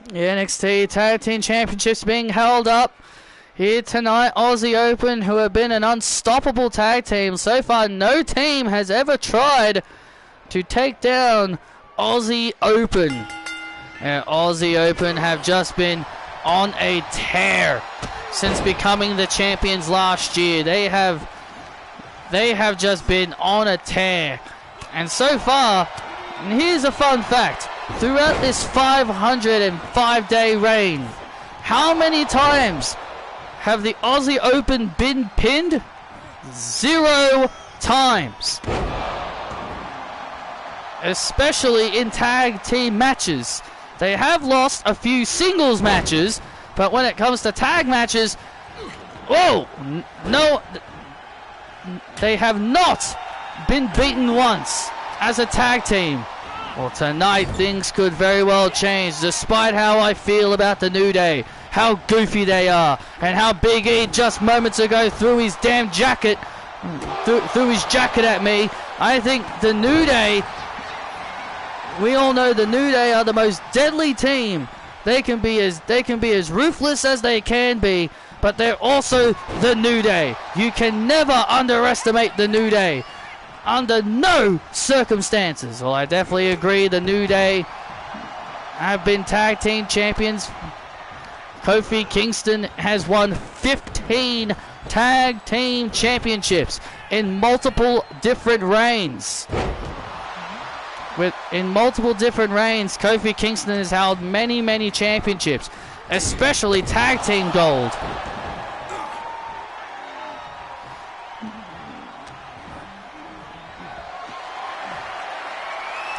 S1: The NXT Tag Team Championships being held up here tonight. Aussie Open, who have been an unstoppable tag team. So far, no team has ever tried to take down Aussie Open. And Aussie Open have just been on a tear since becoming the champions last year. They have just been on a tear. And so far, and here's a fun fact. Throughout this 505-day reign, how many times have the Aussie Open been pinned? 0 times. Especially in tag team matches. They have lost a few singles matches, but when it comes to tag matches, whoa, no, they have not been beaten once as a tag team. Well, tonight things could very well change, despite how I feel about the New Day, how goofy they are, and how Big E just moments ago threw his damn jacket, threw his jacket at me. I think the New Day, we all know the New Day are the most deadly team. They can be as ruthless as they can be, but they're also the New Day. You can never underestimate the New Day. Under no circumstances. Well, I definitely agree. The New Day have been tag team champions. Kofi Kingston has won 15 tag team championships in multiple different reigns. In multiple different reigns, Kofi Kingston has held many, many championships, especially tag team gold.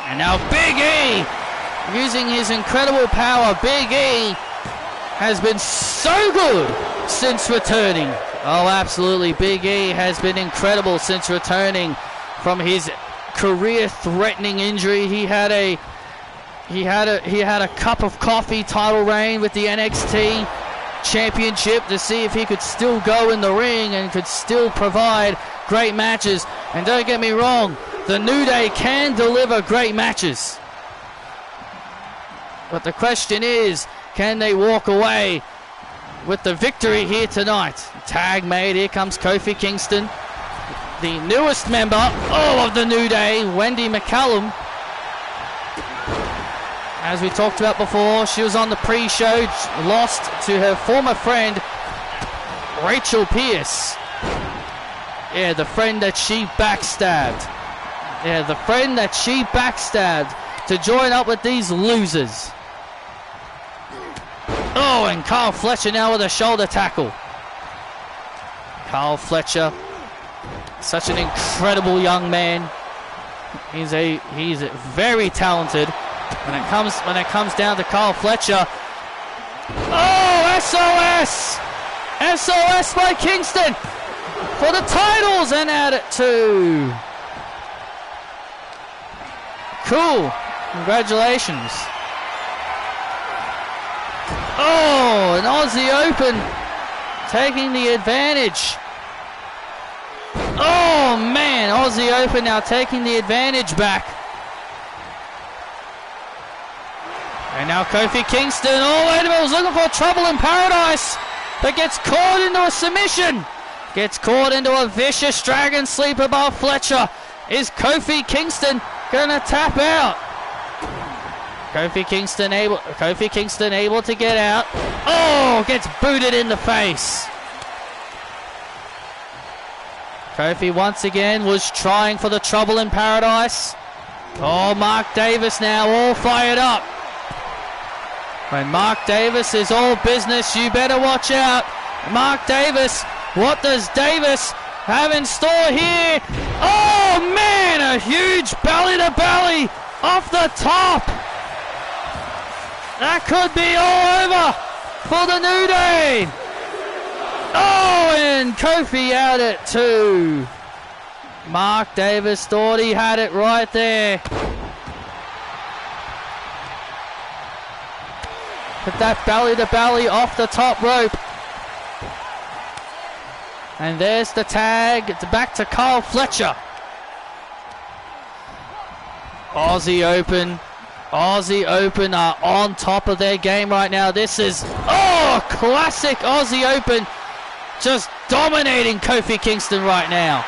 S1: And now Big E, using his incredible power, Big E has been so good since returning. Oh, absolutely. Big E has been incredible since returning from his career-threatening injury. He had a cup of coffee title reign with the NXT championship to see if he could still go in the ring and could still provide great matches. And don't get me wrong, the New Day can deliver great matches. But the question is, can they walk away with the victory here tonight? Tag made. Here comes Kofi Kingston, the newest member of the New Day, Wendy McCallum. As we talked about before, she was on the pre-show, lost to her former friend, Rachel Pierce. Yeah, the friend that she backstabbed. Yeah, the friend that she backstabbed to join up with these losers. Oh, and Kyle Fletcher now with a shoulder tackle. Kyle Fletcher, such an incredible young man. He's very talented. When it comes down to Kyle Fletcher. Oh, SOS! SOS by Kingston for the titles and add it to. Cool. Congratulations. Oh, an Aussie Open taking the advantage. Oh, man. Aussie Open now taking the advantage back. And now Kofi Kingston, oh wait a minute, was looking for trouble in paradise, but gets caught into a submission. Gets caught into a vicious dragon sleeper by Fletcher. Is Kofi Kingston gonna tap out? Kofi Kingston able to get out. Oh, gets booted in the face. Kofi once again was trying for the trouble in paradise. Oh, Mark Davis now all fired up. When Mark Davis is all business, you better watch out. Mark Davis, what does Davis have in store here? Oh man, a huge belly to belly off the top. That could be all over for the New Day. Oh, and Kofi out at 2. Mark Davis thought he had it right there. Put that belly to belly off the top rope. And there's the tag. It's back to Kyle Fletcher. Aussie Open are on top of their game right now. This is, classic Aussie Open. Just dominating Kofi Kingston right now.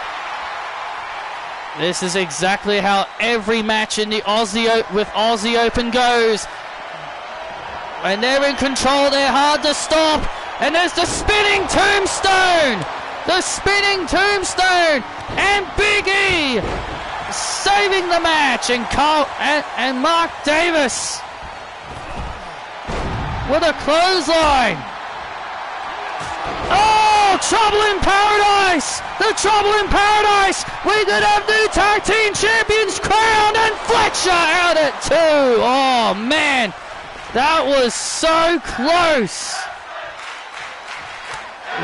S1: This is exactly how every match in the Aussie Open goes. And they're in control, they're hard to stop. And there's the spinning tombstone! The spinning tombstone! And Big E saving the match. And Mark Davis with a clothesline. Oh, trouble in paradise! The trouble in paradise! We could have new tag team champions crowned and Fletcher out at 2. Oh, man. That was so close.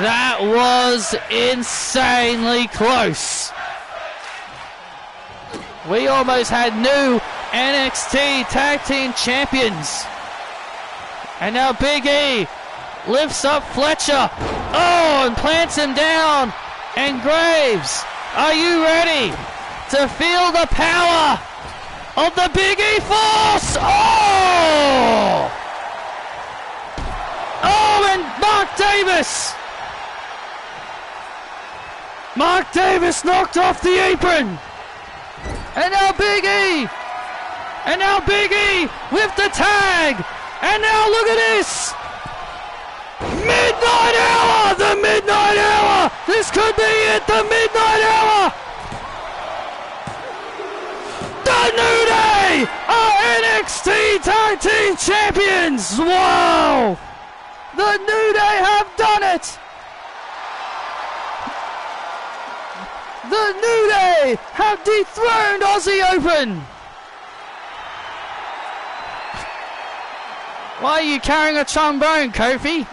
S1: That was insanely close. We almost had new NXT Tag Team Champions. And now Big E lifts up Fletcher. Oh, and plants him down. And Graves, are you ready to feel the power of the Big E Force? Oh! Oh, and Mark Davis! Mark Davis knocked off the apron! And now Big E! And now Big E with the tag! And now look at this! Midnight Hour! The Midnight Hour! This could be it! The Midnight Hour! The New Day are NXT Tag Team Champions! Wow! The New Day have done it! The New Day have dethroned Aussie Open! Why are you carrying a trombone, Kofi?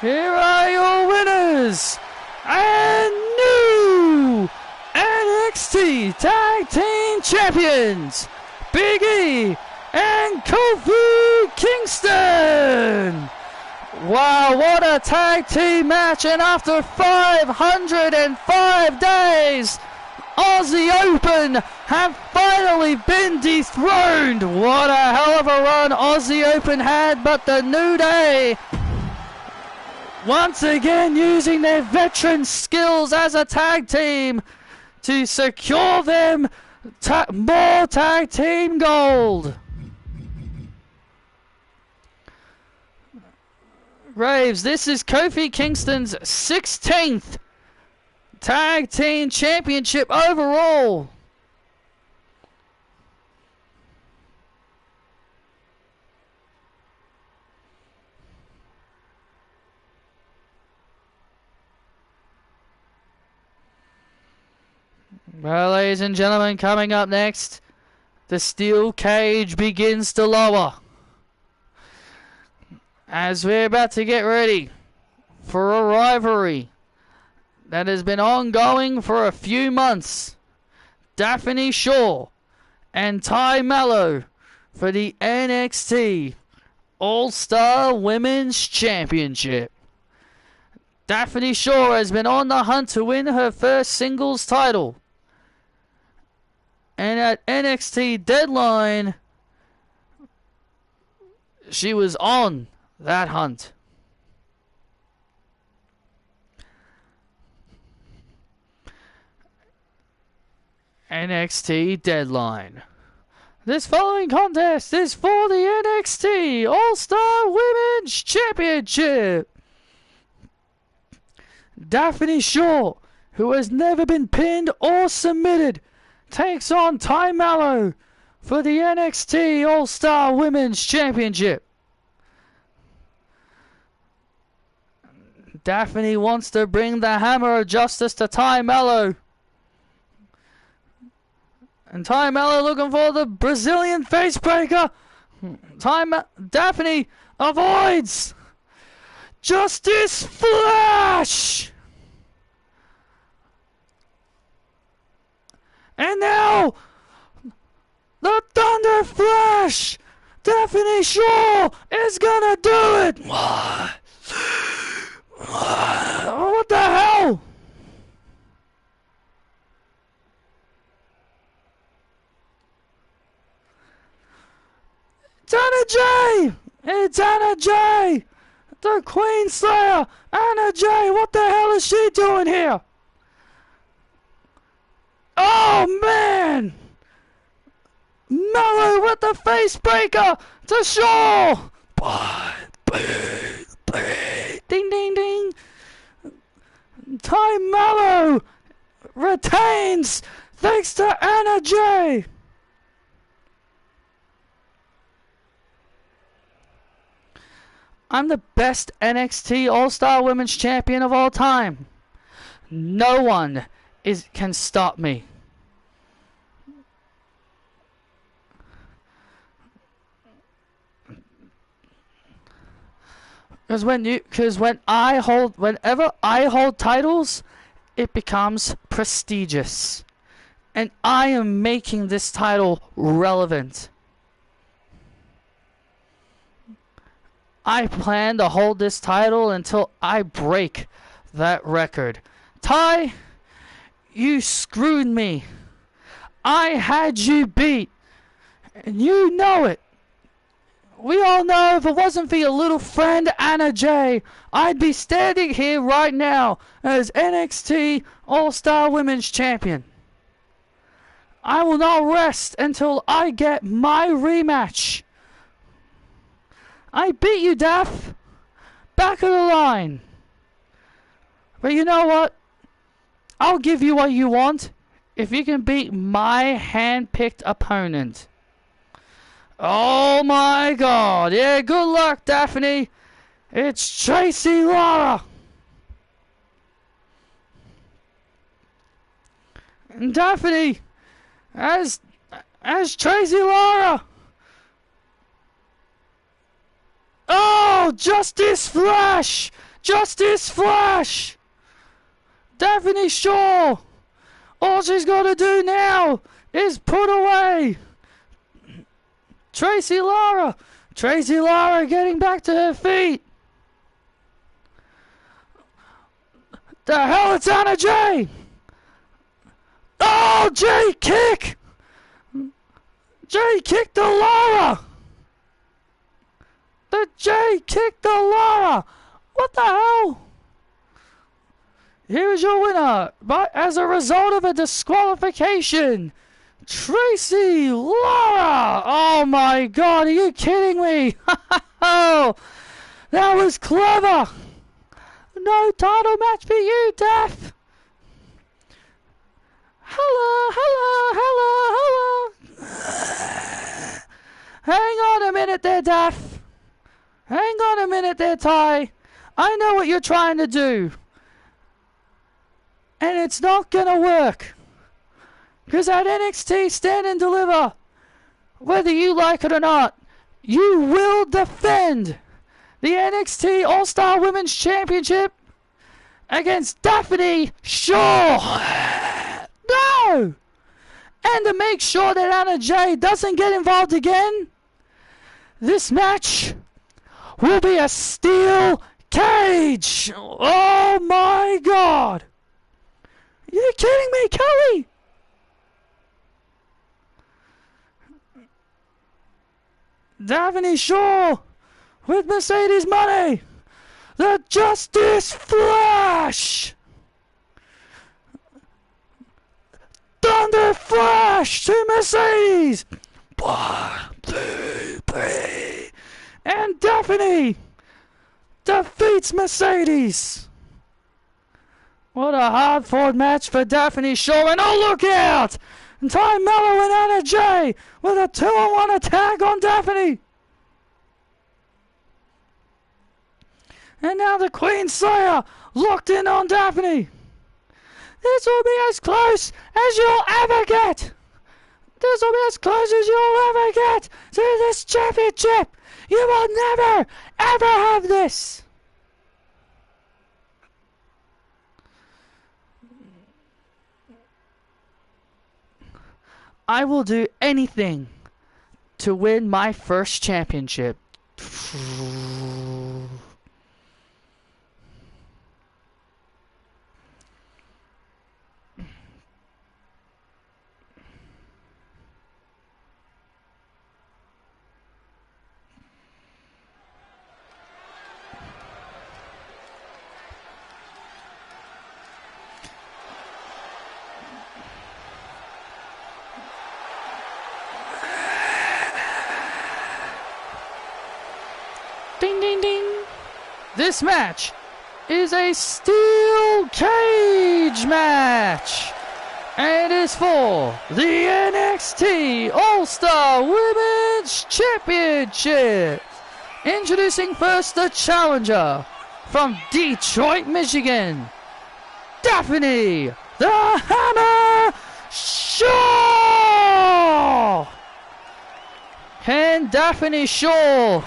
S1: Here are your winners and new NXT Tag Team Champions, Big E and Kofi Kingston. Wow, what a tag team match, and after 505 days, Aussie Open have finally been dethroned. What a hell of a run Aussie Open had, but the New Day, once again using their veteran skills as a tag team to secure them more tag team gold. Raves, this is Kofi Kingston's 16th Tag Team Championship overall. Well, ladies and gentlemen, coming up next, the steel cage begins to lower as we're about to get ready for a rivalry that has been ongoing for a few months. Daphne Shaw and Ty Mello for the NXT All-Star Women's Championship. Daphne Shaw has been on the hunt to win her first singles title, and at NXT Deadline, she was on that hunt. NXT Deadline. This following contest is for the NXT All-Star Women's Championship. Daphne Shaw, who has never been pinned or submitted, takes on Ty Mello for the NXT All-Star Women's Championship. Daphne wants to bring the hammer of justice to Ty Mello. And Ty Mello looking for the Brazilian facebreaker. Daphne avoids. Justice Flash! And now, the Thunder Flash! Daphne Shaw is gonna do it! What the hell? It's Anna Jay! It's Anna Jay! The Queen Slayer! Anna Jay, what the hell is she doing here? Oh man! Mello with the face breaker to Shaw! Ding ding ding! Ty Mello retains thanks to Anna Jay! I'm the best NXT All-Star Women's Champion of all time. No one can stop me. Whenever I hold titles, it becomes prestigious. And I am making this title relevant. I plan to hold this title until I break that record. Ty, you screwed me. I had you beat. And you know it. We all know if it wasn't for your little friend Anna Jay, I'd be standing here right now as NXT All-Star Women's Champion. I will not rest until I get my rematch. I beat you, Daph. Back of the line. But you know what? I'll give you what you want if you can beat my hand-picked opponent. Oh my god. Yeah, good luck, Daphne. It's Tracy Lara. And Daphne, as Tracy Lara. Oh, Justice Flash! Justice Flash! Daphne Shaw! All she's got to do now is put away Tracy Lara. Tracy Lara getting back to her feet. The hell, it's Anna Jay! Oh, Jay kick! Jay kicked the Lara! The Jay kicked the Lara! What the hell? Here is your winner, but as a result of a disqualification, Tracy Lara! Oh my god, are you kidding me? Oh, that was clever! No title match for you, Daph! Hello. Hang on a minute there, Daph. Hang on a minute there, Ty. I know what you're trying to do. And it's not gonna work. Because at NXT Stand and Deliver, whether you like it or not, you will defend the NXT All-Star Women's Championship against Daphne Shaw. No! And to make sure that Anna Jay doesn't get involved again, this match will be a steel cage. Oh my god! You're kidding me, Kelly? Daphne Shaw with Mercedes money. The Justice Flash. Thunder Flash to Mercedes. 1, 2, 3. And Daphne defeats Mercedes. What a hard-fought match for Daphne Shaw. And oh, look out! Ty Mello and Anna Jay with a 2-on-1 attack on Daphne. And now the Queen Slayer locked in on Daphne. This will be as close as you'll ever get. This will be as close as you'll ever get to this championship. You will never, ever have this. I will do anything to win my first championship. Ding, ding, ding. This match is a steel cage match. And it is for the NXT All-Star Women's Championship. Introducing first the challenger from Detroit, Michigan, Daphne the Hammer Shaw. Can Daphne Shaw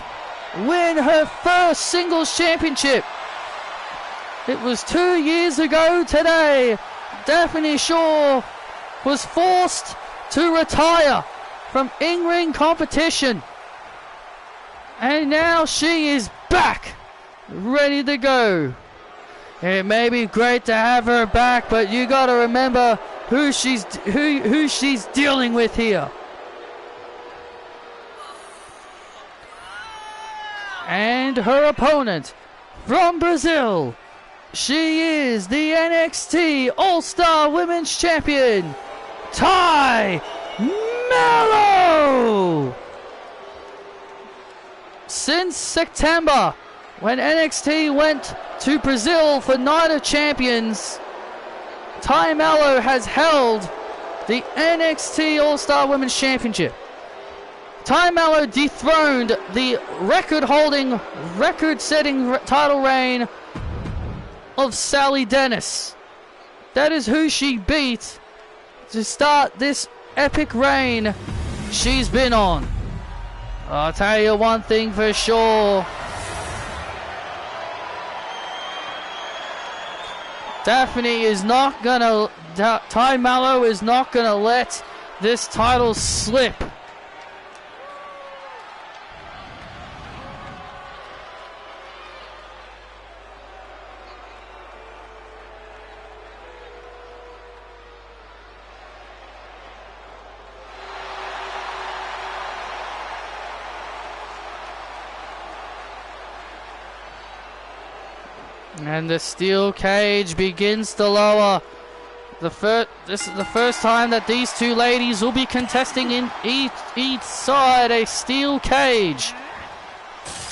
S1: win her first singles championship? It was 2 years ago today. Daphne Shaw was forced to retire from in-ring competition. And now she is back, ready to go. It may be great to have her back, but you got to remember who she's dealing with here. And her opponent from Brazil, she is the NXT All-Star Women's Champion, Ty Mello. Since September, when NXT went to Brazil for Night of Champions, Ty Mello has held the NXT All-Star Women's Championship. Ty Mello dethroned the record-setting title reign of Sally Dennis. That is who she beat to start this epic reign she's been on. I'll tell you one thing for sure. Daphne is not gonna, Ty Mallow is not gonna let this title slip. And the steel cage begins to lower. This is the first time that these two ladies will be contesting in each side a steel cage.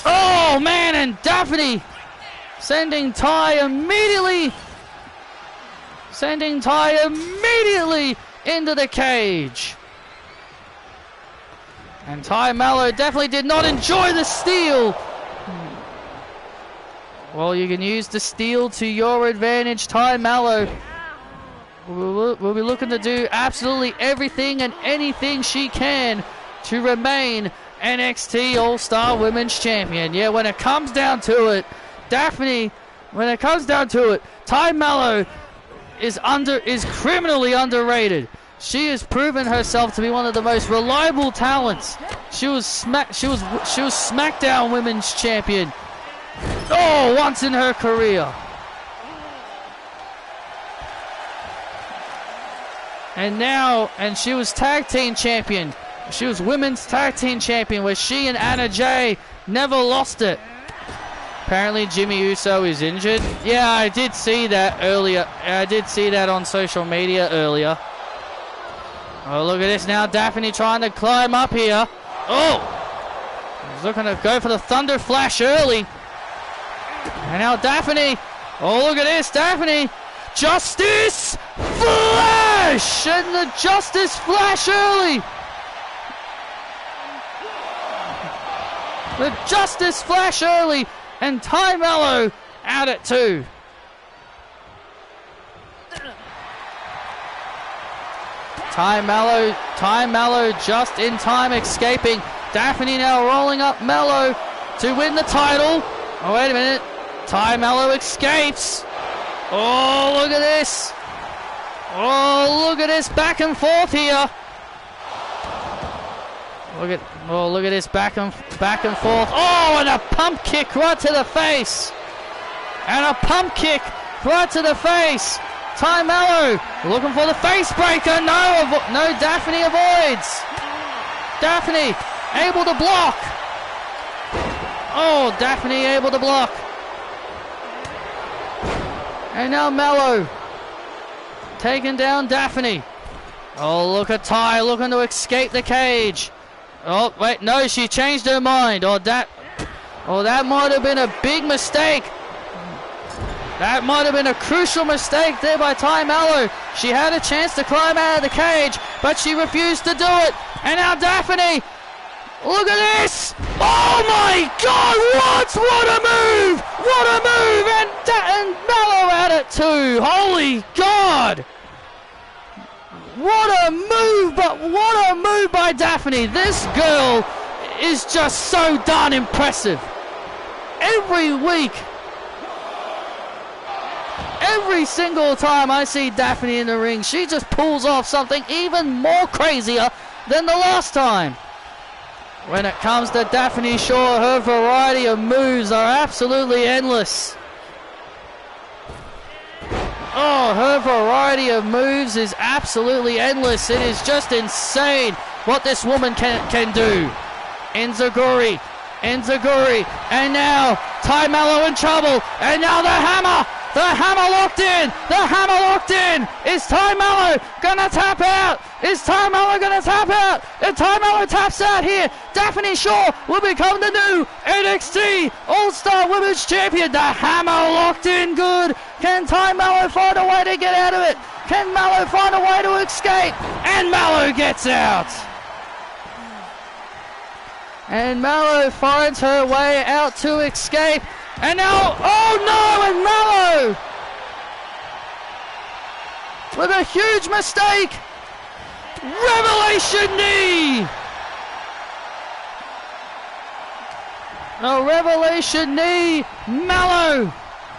S1: Oh man, and Daphne sending Ty immediately into the cage. And Ty Mallow definitely did not enjoy the steel. Well, you can use the steel to your advantage, Ty Mallow. We'll be looking to do absolutely everything and anything she can to remain NXT All-Star Women's Champion. Yeah, when it comes down to it, Daphne, Ty Mallow is criminally underrated. She has proven herself to be one of the most reliable talents. She was SmackDown Women's Champion. Oh, once in her career. And she was tag team champion. She was women's tag team champion, where she and Anna Jay never lost it. Apparently Jimmy Uso is injured. Yeah, I did see that earlier. I did see that on social media earlier. Oh, look at this now. Daphne trying to climb up here. Oh! He's looking to go for the Thunder Flash early. And now Daphne. Oh, look at this. Daphne. Justice Flash! And the Justice Flash early. The Justice Flash early. And Ty Mallow out at 2. Ty Mallow just in time escaping. Daphne now rolling up Mallow to win the title. Oh, wait a minute. Ty Mallow escapes. Oh, look at this. Oh, look at this back and forth here. Look at this back and forth. Oh, and a pump kick right to the face. And a pump kick right to the face. Ty Mallow looking for the face breaker. No, Daphne avoids. Daphne able to block. Oh, Daphne able to block. And now Mallow taking down Daphne. Oh, look at Ty looking to escape the cage. Oh, wait, no, she changed her mind. That might have been a big mistake. That might have been a crucial mistake there by Ty Mallow. She had a chance to climb out of the cage, but she refused to do it. And now Daphne, look at this. Oh my God, what a move. What a move. And Mallow out at 2. Holy God. What a move, but what a move by Daphne. This girl is just so darn impressive. Every week, every single time I see Daphne in the ring, she just pulls off something even more crazier than the last time. When it comes to Daphne Shaw, her variety of moves are absolutely endless. Oh, her variety of moves is absolutely endless. It is just insane what this woman can do. Enziguri, and now Ty Mallow in trouble, and now the hammer locked in. Is Ty Mallow gonna tap out? If Ty Mallow taps out here, Daphne Shaw will become the new NXT All-Star Women's Champion. The hammer locked in good. Can Ty Mallow find a way to get out of it? Can Mallow find a way to escape? And Mallow gets out. And Mallow finds her way out to escape. And now, oh no, and Mallow with a huge mistake. Revelation knee. A revelation knee. Mallow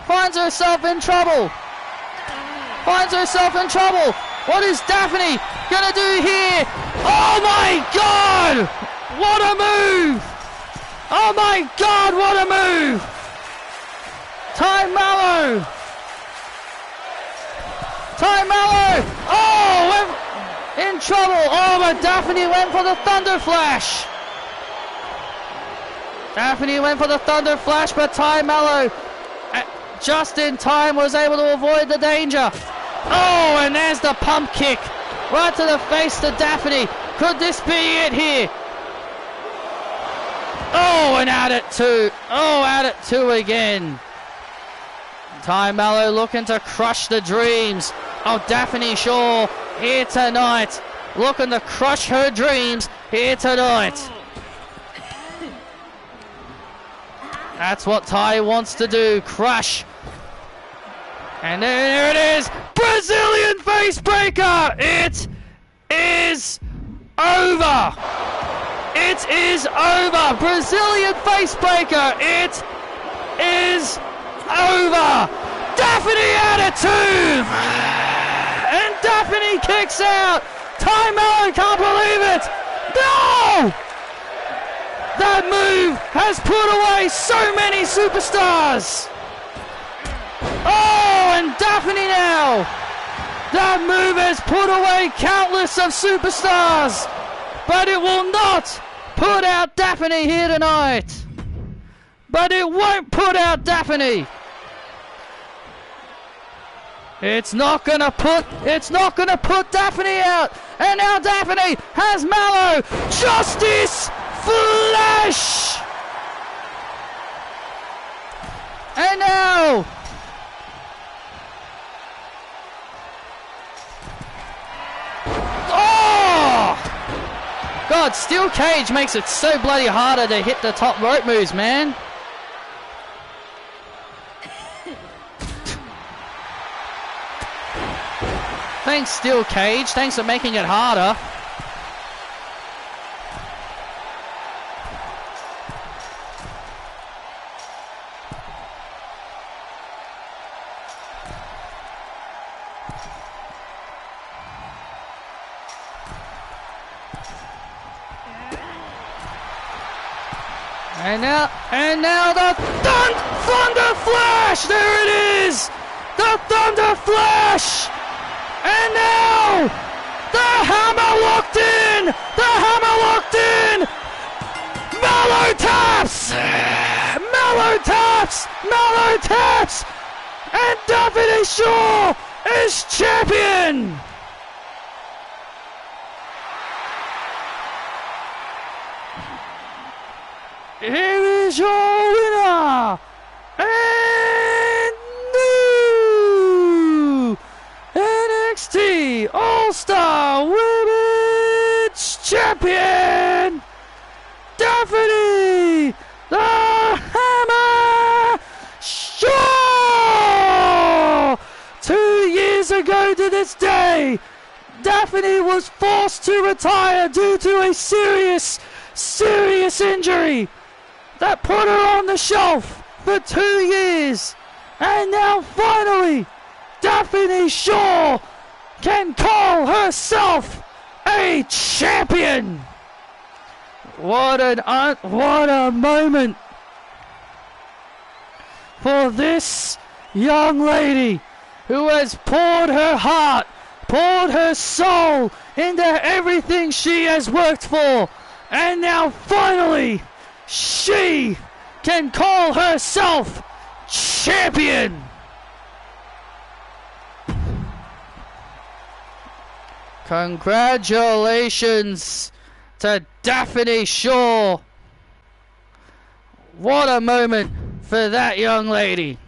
S1: finds herself in trouble. finds herself in trouble. What is Daphne gonna do here? Oh my God! What a move! Oh my God, what a move! Ty Mallow! Ty Mallow! Oh, in trouble. Oh, but Daphne went for the Thunder Flash. Daphne went for the Thunder Flash, but Ty Mallow, just in time, was able to avoid the danger. Oh, and there's the pump kick. Right to the face to Daphne. Could this be it here? Oh, and out at two. Oh, out at two again. Ty Mallow looking to crush the dreams of Daphne Shaw here tonight. Looking to crush her dreams here tonight. That's what Ty wants to do, crush. And there it is, Brazilian face breaker. It is over. It is over. Brazilian face breaker. It is over. Daphne out at two. And Daphne kicks out. Ty Mallow can't believe it. No! That move has put away so many superstars. Oh, and Daphne now. That move has put away countless of superstars. But it will not put out Daphne here tonight. But it won't put out Daphne. It's not gonna put Daphne out. And now Daphne has Mallow. Justice Flash. And now God, steel cage makes it so bloody harder to hit the top rope moves, man. Thanks, steel cage. Thanks for making it harder. And now the Thunder Flash! There it is! The Thunder Flash! And now the hammer locked in! The hammer locked in! Mallow taps! Mallow taps! Mallow taps! And Daphne Shaw is champion! Here is your winner, and new NXT All-Star Women's Champion, Daphne the Hammer Shaw! 2 years ago to this day, Daphne was forced to retire due to a serious injury that put her on the shelf for 2 years. And now finally, Daphne Shaw can call herself a champion. What a moment for this young lady who has poured her heart, poured her soul into everything she has worked for. And now finally, she can call herself champion. Congratulations to Daphne Shaw. What a moment for that young lady.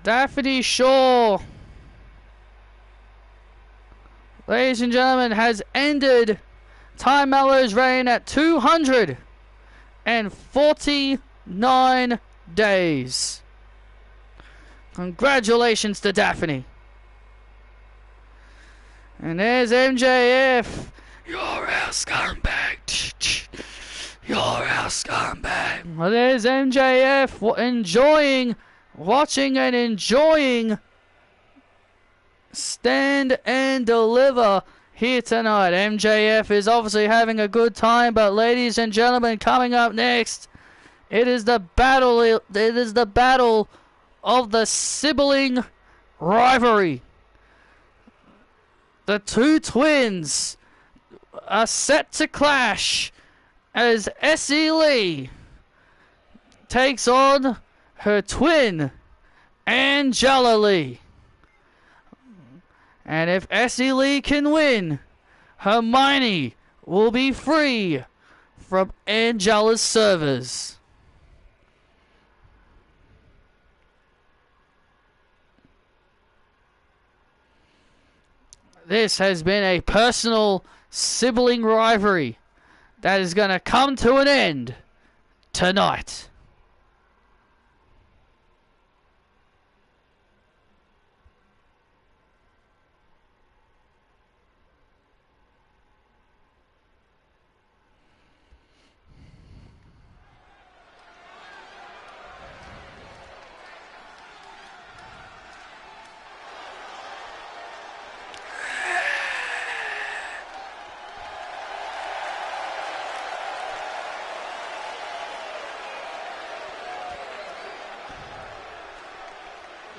S1: Daphne Shaw, ladies and gentlemen, has ended Ty Mello's reign at 249 days. Congratulations to Daphne. And there's MJF.
S2: You're our scumbag. You're our scumbag.
S1: Well, there's MJF watching and enjoying Stand and Deliver here tonight. MJF is obviously having a good time, but ladies and gentlemen, coming up next, it is the battle of the sibling rivalry. The two twins are set to clash as Essie Lee takes on her twin, Angela Lee. And if Essie Lee can win, Hermione will be free from Angela's servers. This has been a personal sibling rivalry that is going to come to an end tonight.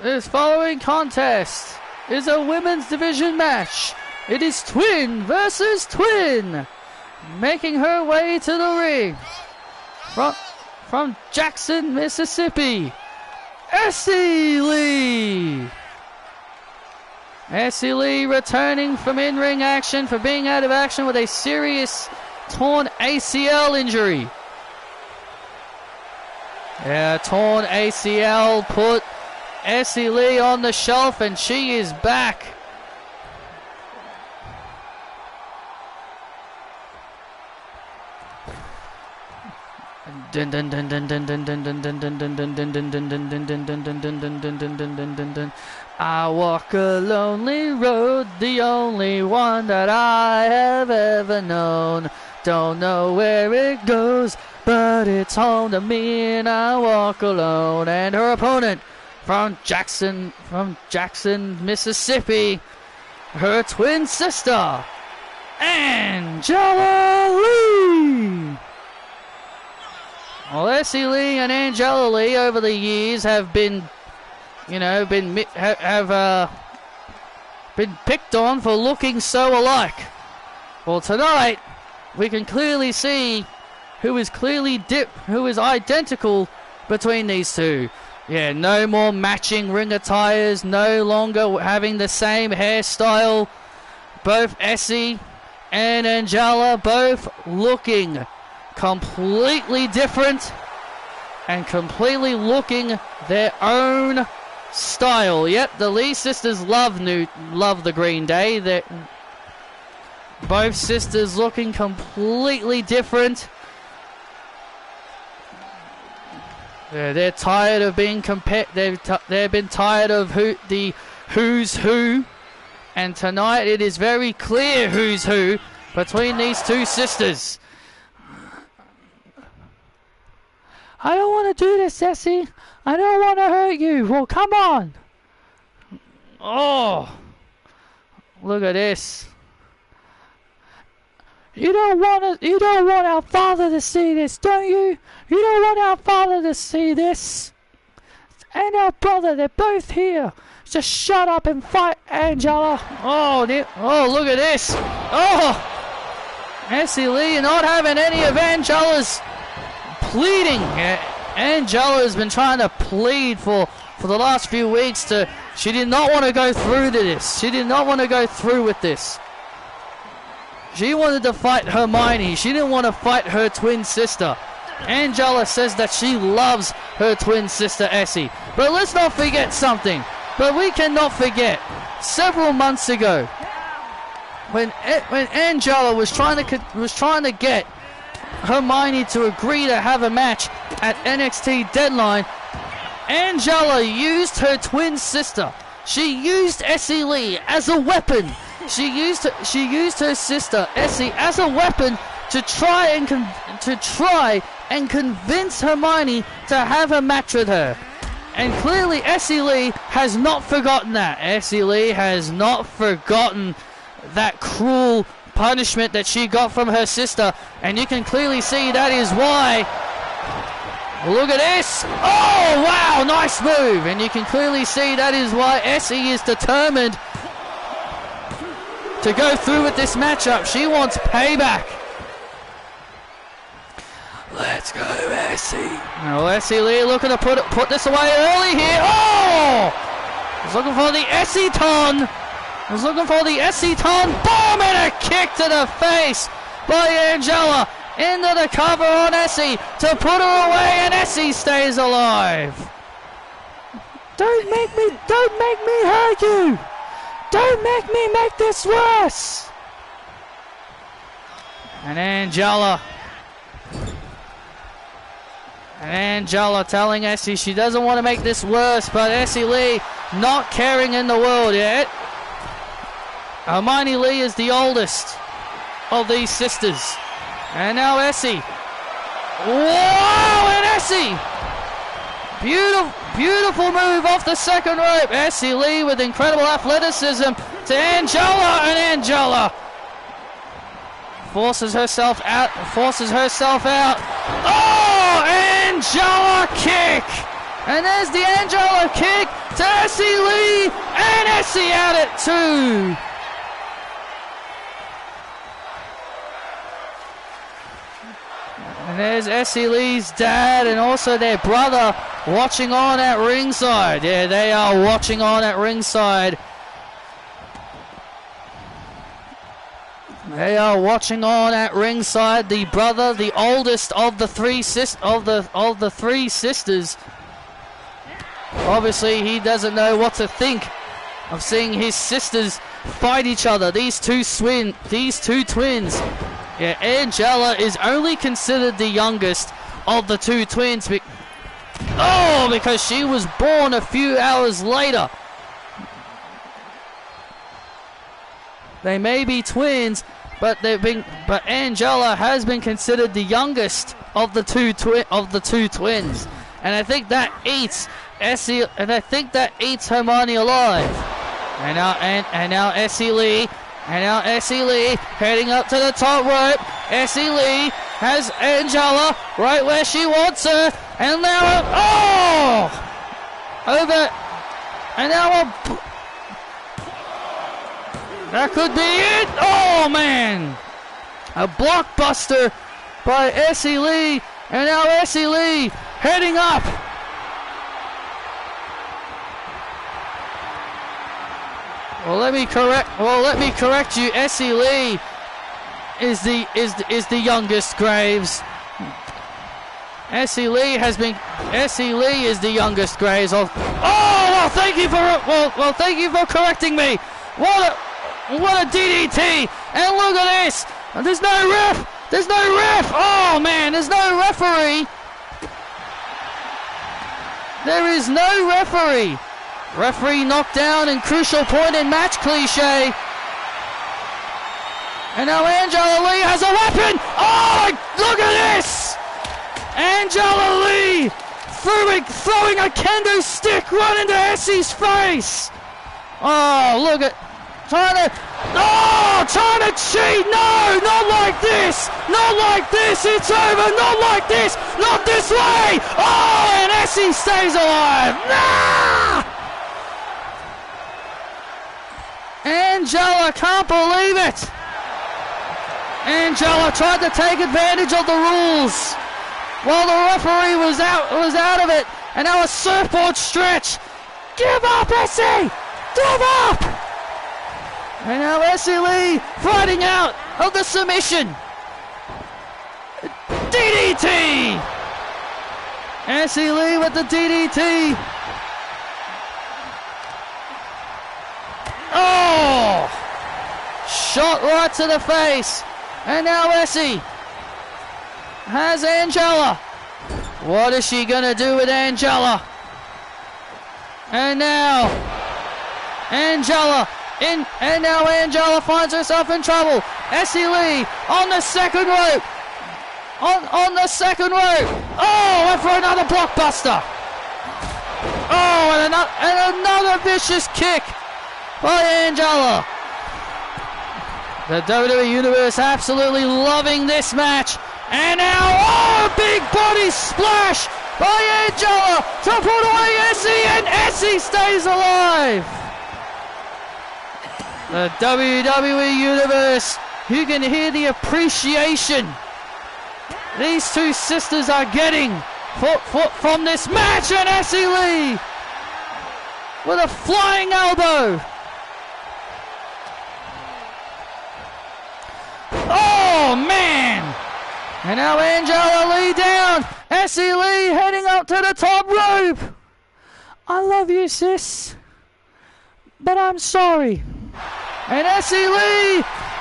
S1: This following contest is a women's division match. It is twin versus twin. Making her way to the ring from Jackson, Mississippi, Essie Lee. Essie Lee returning from in-ring action for being out of action with a serious torn ACL injury. Yeah, torn ACL put Essie Lee on the shelf, and she is back. I walk a lonely road, the only one that I have ever known. Don't know where it goes, but it's home to me, and I walk alone. And her opponent from Jackson, Mississippi, her twin sister, Angela Lee. Well, Essie Lee and Angela Lee over the years have been picked on for looking so alike. Well, tonight we can clearly see who is identical between these two. Yeah, no more matching ring attires, no longer having the same hairstyle. Both Essie and Angela both looking completely different and completely looking their own style. Yep, the Lee sisters love the Green Day. Both sisters looking completely different. Yeah, they're tired of being compared. They've been tired of who's who, and tonight it is very clear who's who between these two sisters. I don't want to do this, Essie. I don't want to hurt you. Well, come on. Oh, look at this. You don't want our father to see this, don't you? You don't want our father to see this. And our brother, they're both here. Just shut up and fight, Angela. Oh, look at this. Oh, Essie Lee not having any of Angela's pleading. Angela's been trying to plead for the last few weeks she did not want to go through to this. She did not want to go through with this. She wanted to fight Hermione. She didn't want to fight her twin sister. Angela says that she loves her twin sister Essie. But let's not forget something. But we cannot forget, several months ago, when Angela was trying to get Hermione to agree to have a match at NXT Deadline, Angela used her twin sister. She used Essie Lee as a weapon. She used her sister Essie as a weapon to try and convince Hermione to have a match with her. And clearly Essie Lee has not forgotten that. Essie Lee has not forgotten that cruel punishment that she got from her sister. And you can clearly see that is why. Look at this. Oh, wow, nice move. And you can clearly see that is why Essie is determined to go through with this matchup. She wants payback.
S2: Let's go, Essie.
S1: Now Essie Lee looking to put this away early here. Oh! He's looking for the Essie ton. He's looking for the Essie ton. Boom! And a kick to the face by Angela. Into the cover on Essie to put her away, and Essie stays alive. Don't make me hurt you. Don't make me make this worse. And Angela telling Essie she doesn't want to make this worse, but Essie Lee not caring in the world yet. Hermione Lee is the oldest of these sisters. And now Essie. Whoa! And Essie! Beautiful move off the second rope. Essie Lee with incredible athleticism to Angela, and Angela forces herself out. Oh! Angela kick! And there's the Angela kick to Essie Lee, and Essie out at 2. And there's Essie Lee's dad and also their brother watching on at ringside. Yeah, they are watching on at ringside. They are watching on at ringside. The brother, the oldest of the three sisters. Obviously, he doesn't know what to think of seeing his sisters fight each other. These two twins. Yeah, Angela is only considered the youngest of the two twins. Because she was born a few hours later. They may be twins, but Angela has been considered the youngest of the two twins, and I think that eats Essie, and I think that eats Hermione alive. And now Essie Lee. And now Essie Lee heading up to the top rope. Essie Lee has Angela right where she wants her. And now over. And now that could be it. Oh man, a blockbuster by Essie Lee. And now Essie Lee heading up. Well, let me correct you. Essie Lee is the youngest, Graves. Essie Lee is the youngest, Graves. Thank you for correcting me. What a DDT! And look at this. There's no ref. Oh man, there's no referee. There is no referee. Referee knocked down in crucial point in match, cliche. And now Angela Lee has a weapon. Oh, look at this! Angela Lee throwing a kendo stick right into Essie's face. Oh, look at trying to cheat. No, not like this. Not like this. It's over. Not like this. Not this way. Oh, and Essie stays alive. Nah! Angela can't believe it. Angela tried to take advantage of the rules while the referee was out of it. And now a surfboard stretch. Give up, Essie! Give up! And now Essie Lee fighting out of the submission. DDT! Essie Lee with the DDT. Oh! Shot right to the face. And now Essie has Angela. What is she going to do with Angela? And now Angela and now Angela finds herself in trouble. Essie Lee on the second rope. On the second rope. Oh, and for another blockbuster. Oh, and another vicious kick by Angela. The WWE Universe absolutely loving this match. And now, oh, big body splash by Angela to put away Essie, and Essie stays alive. The WWE Universe, you can hear the appreciation these two sisters are getting from this match, and Essie Lee with a flying elbow. Oh, man. And now Angela Lee down. Essie Lee heading up to the top rope. I love you, sis, but I'm sorry. And Essie Lee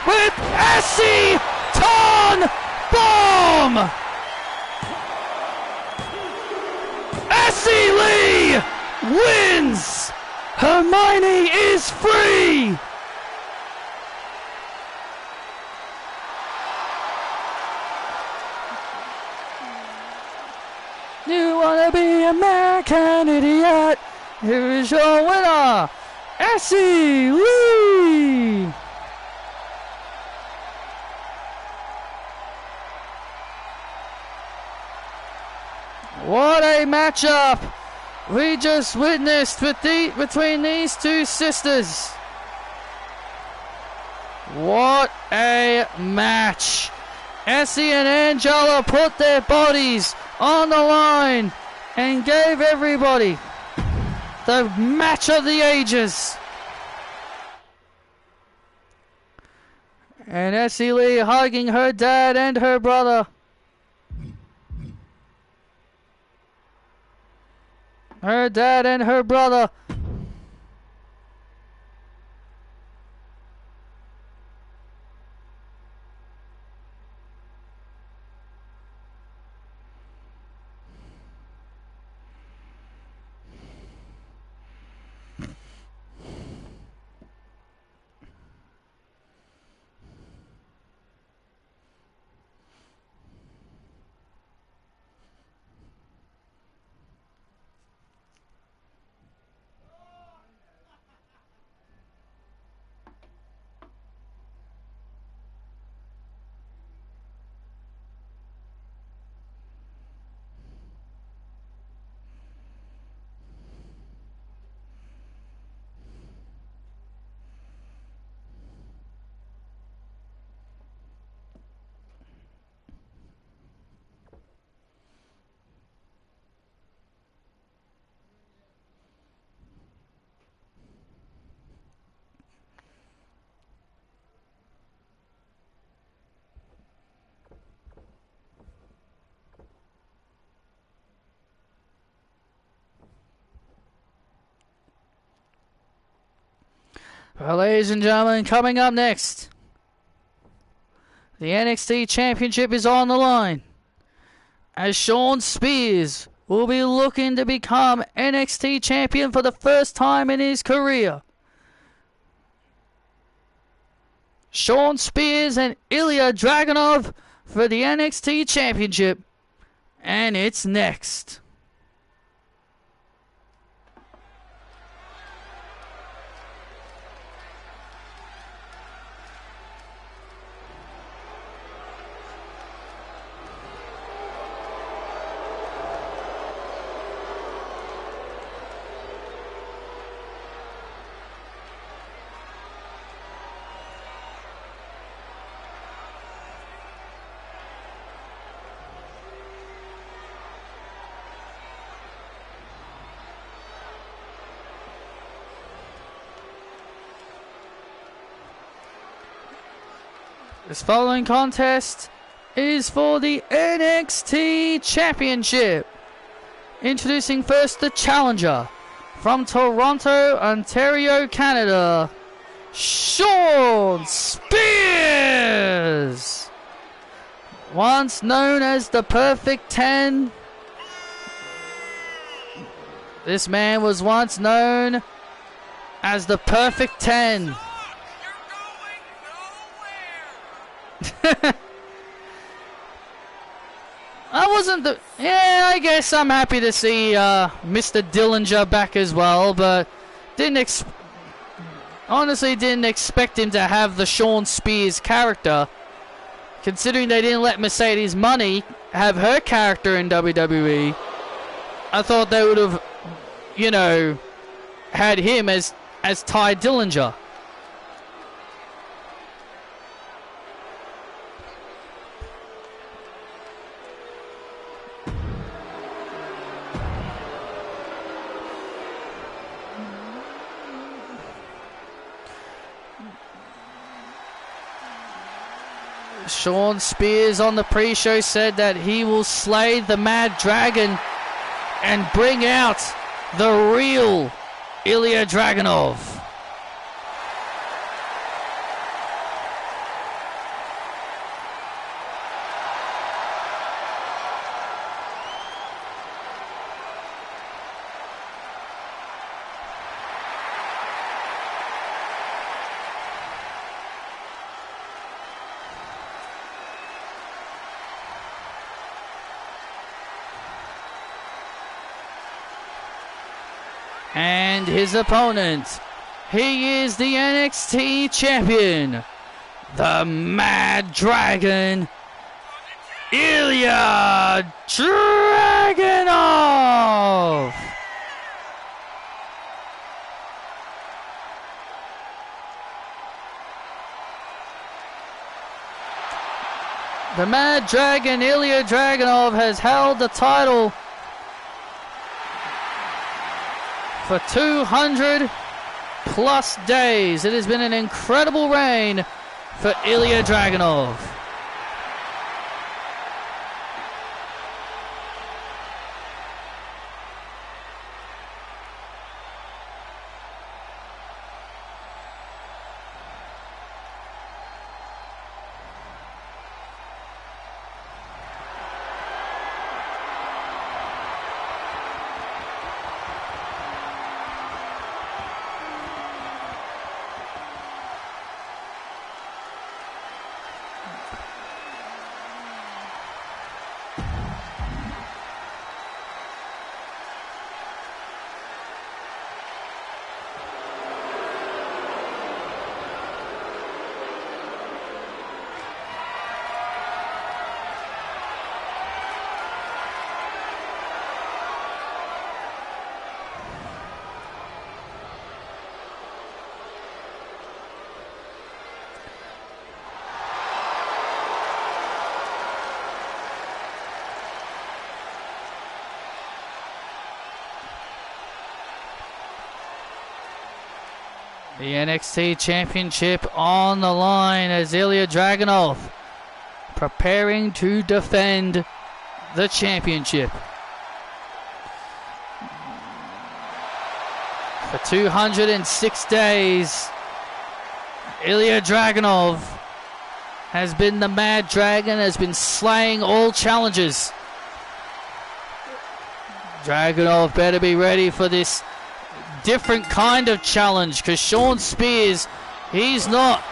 S1: with Essie Ton Bomb. Essie Lee wins. Hermione is free. You wanna be American Idiot? Here is your winner, Essie Lee. What a matchup we just witnessed between these two sisters. What a match. Essie and Angela put their bodies on the line and gave everybody the match of the ages. And Essie Lee hugging her dad and her brother. Her dad and her brother. Well, ladies and gentlemen, coming up next, the NXT Championship is on the line, as Shawn Spears will be looking to become NXT Champion for the first time in his career. Shawn Spears and Ilya Dragunov for the NXT Championship, and it's next. This following contest is for the NXT Championship. Introducing first the challenger from Toronto, Ontario, Canada, Shawn Spears. Once known as the Perfect 10, this man was once known as the Perfect 10. I guess I'm happy to see Mr. Dillinger back as well, but honestly didn't expect him to have the Shawn Spears character, considering they didn't let Mercedes Money have her character in WWE. I thought they would have, had him as Ty Dillinger. Shawn Spears on the pre-show said that he will slay the Mad Dragon and bring out the real Ilya Dragunov. And his opponent, he is the NXT champion, the Mad Dragon, Ilya Dragunov. The Mad Dragon, Ilya Dragunov, has held the title for 200 plus days. It has been an incredible reign for Ilya Dragunov. The NXT Championship on the line as Ilya Dragunov preparing to defend the championship. For 206 days, Ilya Dragunov has been the Mad Dragon, has been slaying all challengers. Dragunov better be ready for this different kind of challenge, because Shawn Spears, he's not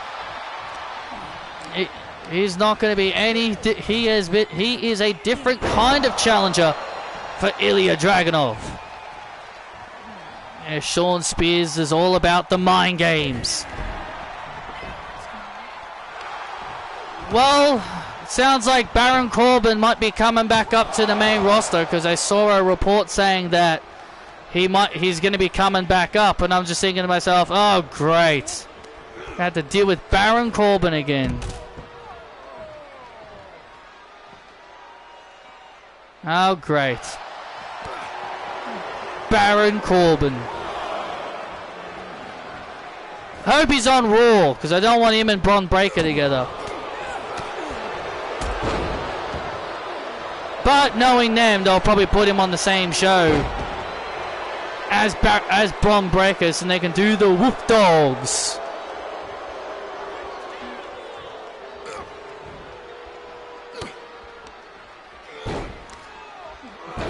S1: going to be any. He is a different kind of challenger for Ilya Dragunov. Yeah, Shawn Spears is all about the mind games. Well, it sounds like Baron Corbin might be coming back up to the main roster, because I saw a report saying that he's going to be coming back up, and I'm just thinking to myself, oh great, I had to deal with Baron Corbin again. Oh great, Baron Corbin. Hope he's on Raw, because I don't want him and Bron Breakker together. But knowing them, they'll probably put him on the same show as Bron Breakers, and they can do the Wolf Dogs.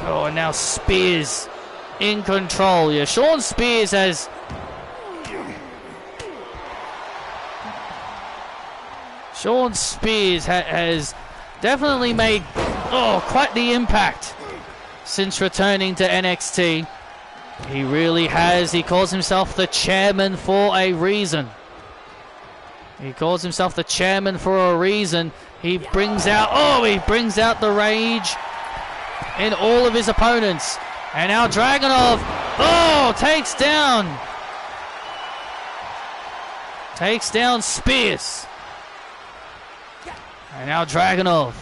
S1: Oh, and now Spears in control. Yeah, Shawn Spears has... Shawn Spears has definitely made quite the impact since returning to NXT. He really has. He calls himself the chairman for a reason. He calls himself the chairman for a reason. He brings out the rage in all of his opponents. And now Dragunov, takes down Spears. And now Dragunov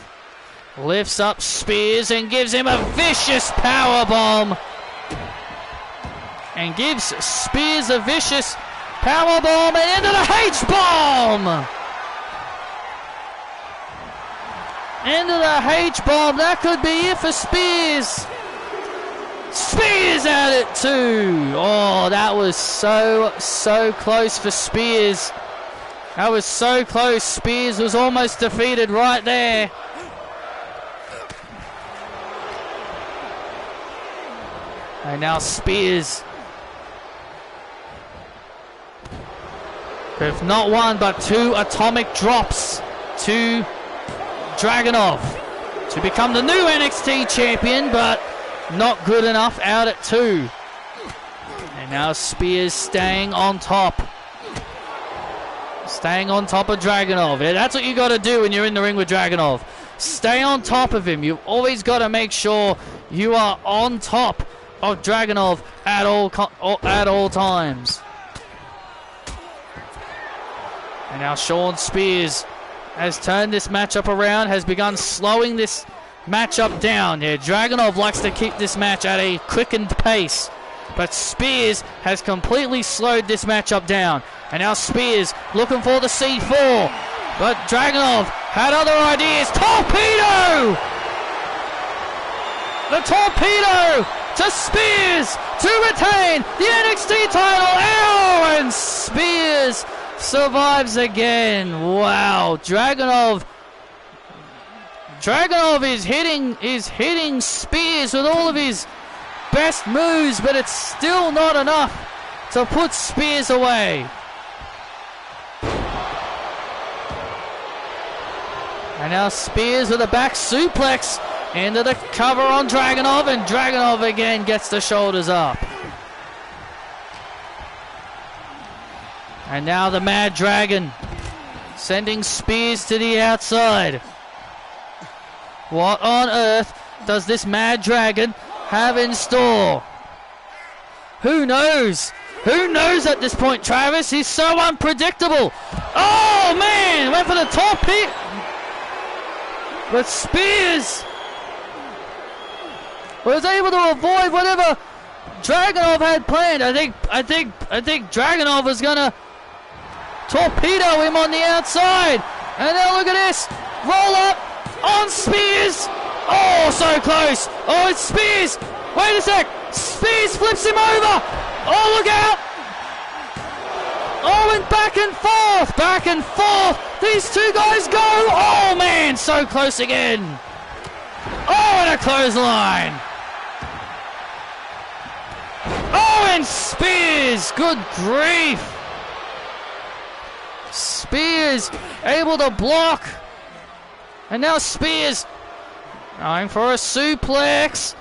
S1: lifts up Spears and gives him a vicious powerbomb. And gives Spears a vicious powerbomb and into the H-bomb. Into the H-bomb. That could be it for Spears. Spears at it too. Oh, that was so close for Spears. That was so close. Spears was almost defeated right there. And now Spears, with not one but two atomic drops to Dragunov to become the new NXT champion, but not good enough out at 2. And now Spears staying on top. Staying on top of Dragunov. Yeah, that's what you got to do when you're in the ring with Dragunov. Stay on top of him. You've always got to make sure you are on top of Dragunov at all times. And now Shawn Spears has turned this matchup around, has begun slowing this matchup down. Yeah, Dragunov likes to keep this match at a quickened pace, but Spears has completely slowed this matchup down. And now Spears looking for the C4, but Dragunov had other ideas. Torpedo! The torpedo to Spears to retain the NXT title. Ow! And Spears survives again. Wow, Dragunov is hitting Spears with all of his best moves, but it's still not enough to put Spears away. And now Spears with a back suplex into the cover on Dragunov, and Dragunov again gets the shoulders up. And now the Mad Dragon sending Spears to the outside. What on earth does this Mad Dragon have in store? Who knows? Who knows at this point, Travis? He's so unpredictable. Oh, man! Went for the torpedo. But Spears was able to avoid whatever Dragunov had planned. I think Dragunov was gonna torpedo him on the outside. And now look at this. Roll up on Spears. Oh, so close. Oh, it's Spears. Wait a sec. Spears flips him over. Oh, look out. Oh, and back and forth. Back and forth. These two guys go. Oh, man. So close again. Oh, and a clothesline. Oh, and Spears. Good grief. Spears able to block. And now Spears going for a suplex.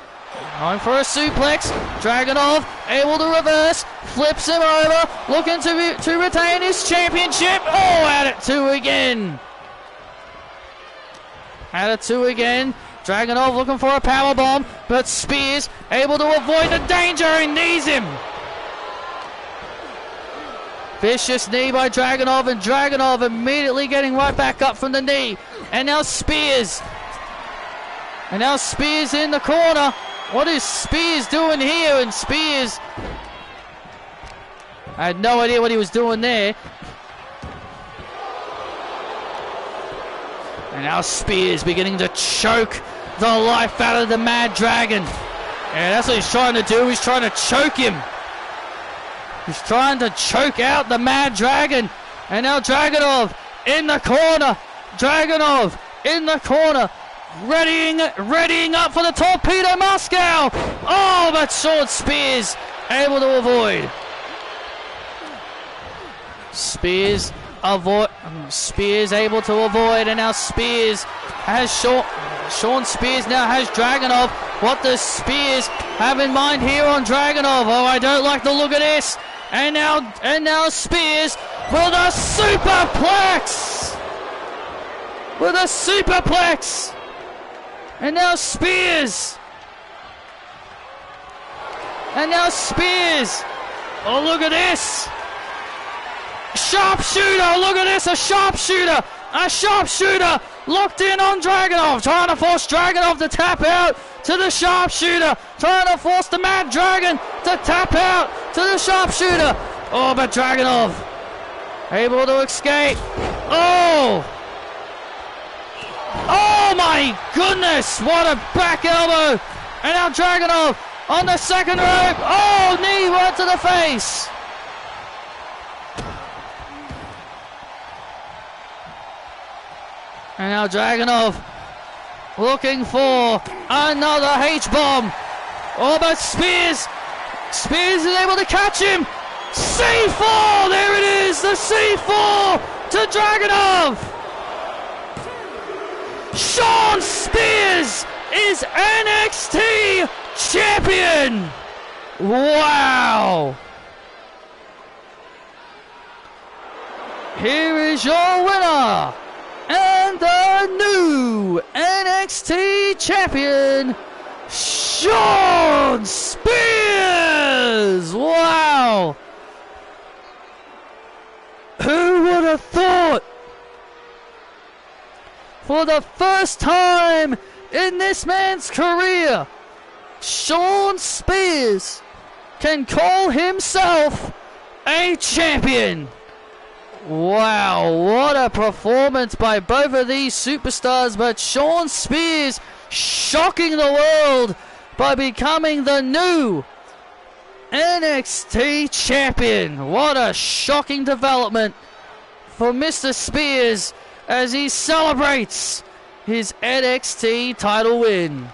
S1: Going for a suplex. Dragunov able to reverse. Flips him over. Looking to retain his championship. Oh, at it 2 again. At it 2 again. Dragunov looking for a powerbomb. But Spears able to avoid the danger and knees him. Vicious knee by Dragunov, and Dragunov immediately getting right back up from the knee. And now Spears. And now Spears in the corner. What is Spears doing here? And Spears, I had no idea what he was doing there. And now Spears beginning to choke the life out of the Mad Dragon. And that's what he's trying to do. He's trying to choke him. He's trying to choke out the Mad Dragon. And now Dragunov in the corner. Dragunov in the corner. Readying up for the Torpedo Moscow. Oh, but Shawn Spears able to avoid. Spears able to avoid, and now Spears has Shawn Spears now has Dragunov. What does Spears have in mind here on Dragunov? Oh, I don't like the look of this. And now Spears with a superplex. With a superplex. And now Spears. And now Spears. Oh, look at this. Sharpshooter, look at this, a sharpshooter locked in on Dragunov, trying to force Dragunov to tap out to the sharpshooter, trying to force the Mad Dragon to tap out to the sharpshooter. Oh, but Dragunov able to escape. Oh my goodness, what a back elbow. And now Dragunov on the second rope. Oh, knee right to the face. And now Dragunov looking for another H-bomb. Oh, but Spears is able to catch him. C4, there it is, the C4 to Dragunov. Shawn Spears is NXT champion. Wow. Here is your winner. And the new NXT champion, Shawn Spears! Wow! Who would have thought? For the first time in this man's career, Shawn Spears can call himself a champion. Wow, what a performance by both of these superstars, but Shawn Spears shocking the world by becoming the new NXT champion. What a shocking development for Mr. Spears as he celebrates his NXT title win.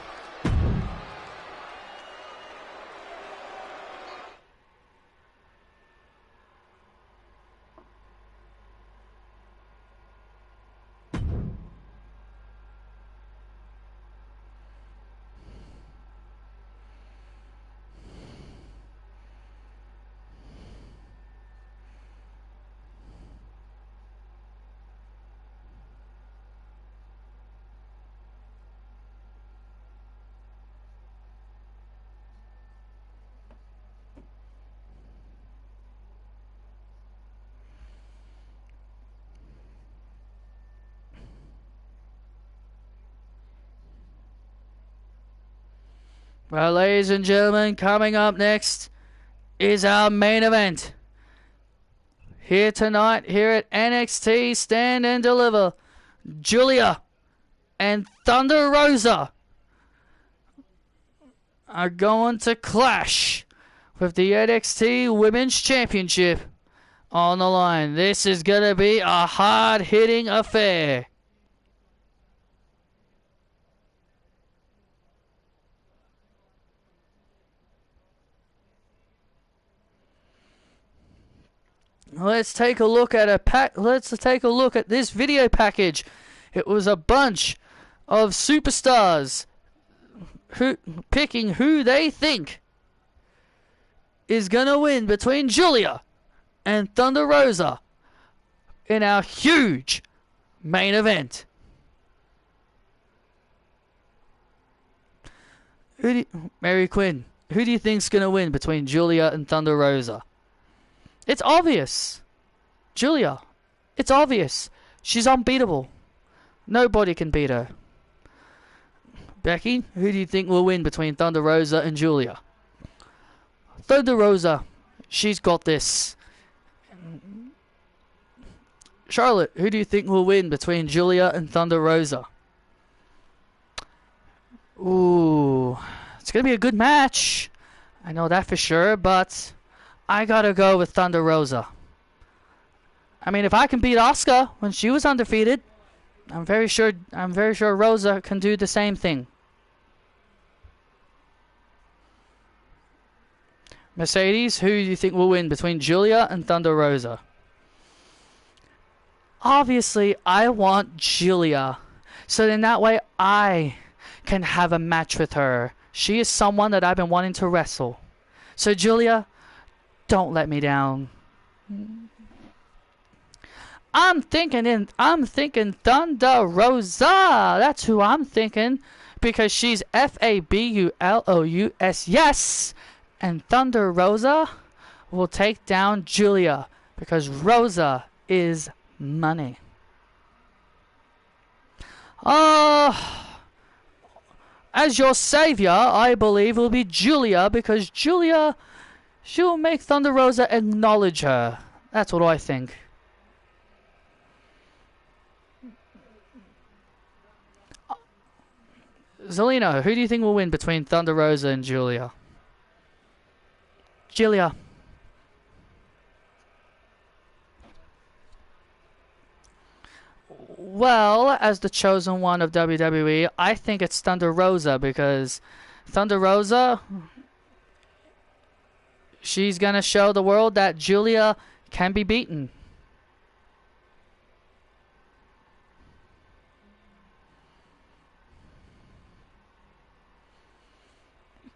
S1: Well, ladies and gentlemen, coming up next is our main event. Here tonight, here at NXT Stand and Deliver, Julia and Thunder Rosa are going to clash with the NXT Women's Championship on the line. This is going to be a hard-hitting affair. Let's take a look at this video package. It was a bunch of superstars picking who they think is gonna win between Julia and Thunder Rosa in our huge main event. Mary Quinn, who do you think's gonna win between Julia and Thunder Rosa? It's obvious. Julia. It's obvious. She's unbeatable. Nobody can beat her. Becky, who do you think will win between Thunder Rosa and Julia? Thunder Rosa. She's got this. Charlotte, who do you think will win between Julia and Thunder Rosa? Ooh, it's gonna be a good match. I know that for sure, but I gotta go with Thunder Rosa. I mean, if I can beat Asuka when she was undefeated, I'm very sure Rosa can do the same thing. Mercedes, who do you think will win between Julia and Thunder Rosa? Obviously, I want Julia, so then that way I can have a match with her. She is someone that I've been wanting to wrestle. So Julia, don't let me down. I'm thinking Thunder Rosa. That's who I'm thinking, because she's Fabulous, yes, and Thunder Rosa will take down Julia because Rosa is money. As your savior, I believe will be Julia, because Julia, she'll make Thunder Rosa acknowledge her. That's what I think. Zelina, who do you think will win between Thunder Rosa and Julia? Julia. Well, as the chosen one of WWE, I think it's Thunder Rosa, because Thunder Rosa, she's gonna show the world that Julia can be beaten.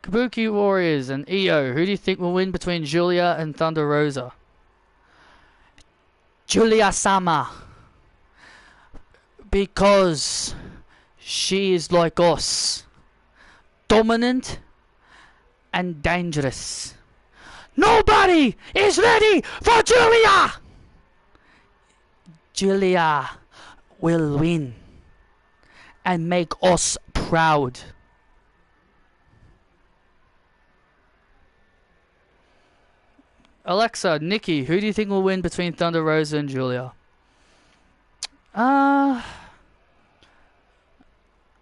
S1: Kabuki Warriors and EO, who do you think will win between Julia and Thunder Rosa? Julia-sama. Because she is like us. Dominant and dangerous. Nobody is ready for Julia! Julia will win and make us proud. Alexa, Nikki, who do you think will win between Thunder Rosa and Julia?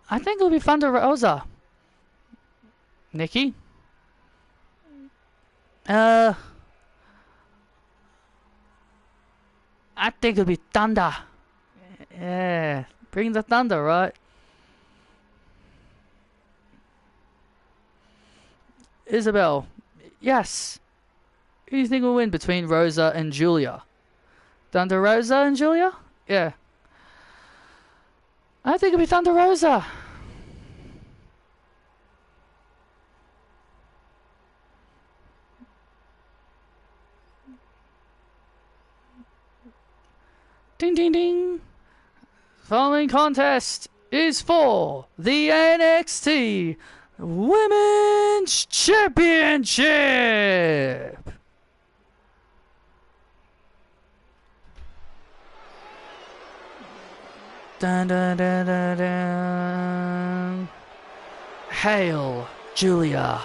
S1: I think it'll be Thunder Rosa. Nikki? I think it'll be Thunder. Yeah, bring the thunder, right? Isabel, yes. Who do you think will win between Rosa and Julia? Thunder Rosa and Julia? Yeah. I think it'll be Thunder Rosa. Ding ding ding. Following contest is for the NXT Women's Championship. Dun, dun, dun, dun, dun. Hail, Julia.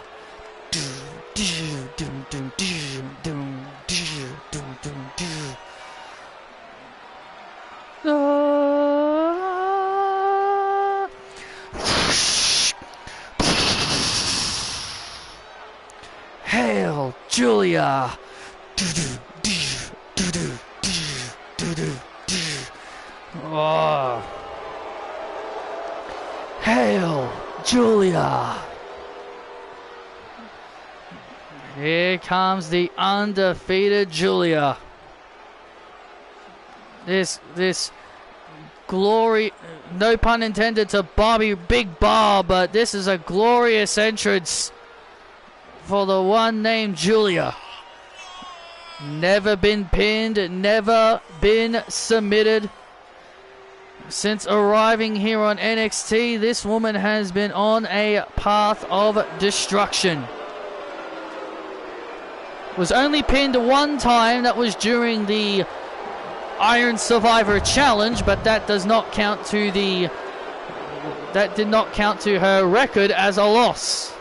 S1: Hail, Julia. Oh. Hail, Julia. Here comes the undefeated Julia. This glory, no pun intended to Bobby Big Bob, but this is a glorious entrance for the one named Julia. Never been pinned, never been submitted. Since arriving here on NXT, this woman has been on a path of destruction. Was only pinned one time, that was during the Iron Survivor Challenge, but that does not count to that did not count to her record as a loss.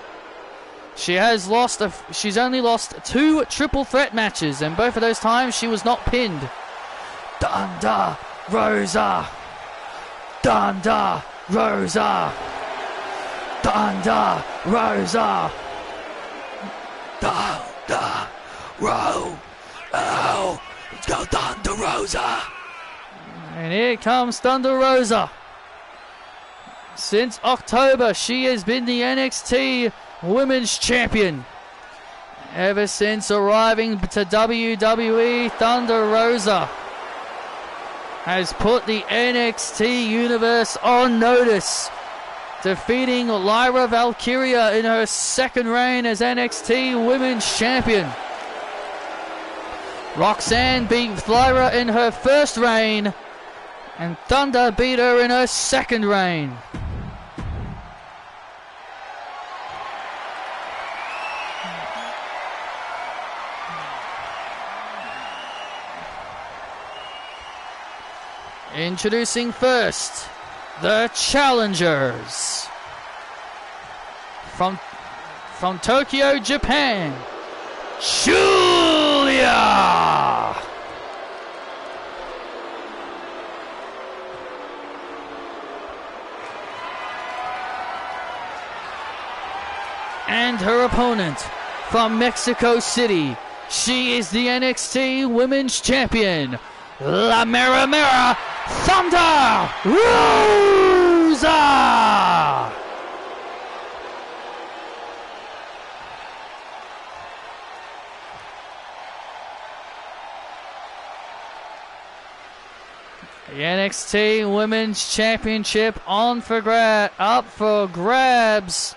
S1: She has lost she's only lost 2 triple threat matches, and both of those times she was not pinned. Thunder Rosa. Thunder Rosa. Thunder Rosa.
S2: Thunder Row. Oh, let's go Thunder Rosa.
S1: And here comes Thunder Rosa. Since October, she has been the NXT Women's Champion. Ever since arriving to WWE, Thunder Rosa has put the NXT universe on notice, defeating Lyra Valkyria in her second reign as NXT Women's Champion. Roxanne beat Lyra in her first reign, and Thunder beat her in her second reign. Introducing first, the challengers. From Tokyo, Japan, Julia. And her opponent from Mexico City, she is the NXT Women's Champion, La Mera Mera Thunder Rosa. The NXT Women's Championship up for grabs.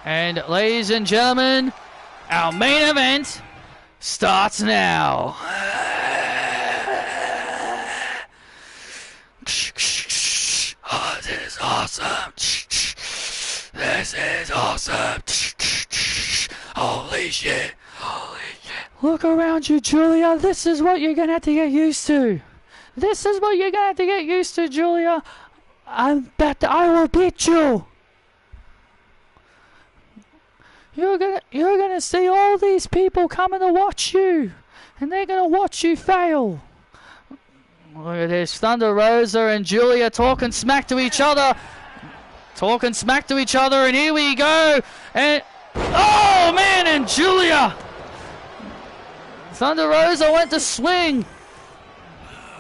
S1: And ladies and gentlemen, our main event starts now.
S2: Oh, this is awesome. This is awesome. Holy shit. Holy shit.
S1: Look around you, Julia. This is what you're going to have to get used to. This is what you're going to have to get used to, Julia. I will beat you. You're gonna see all these people coming to watch you, and they're gonna watch you fail. Look at this, Thunder Rosa and Julia talking smack to each other, and here we go. And oh man, and Julia, Thunder Rosa went to swing,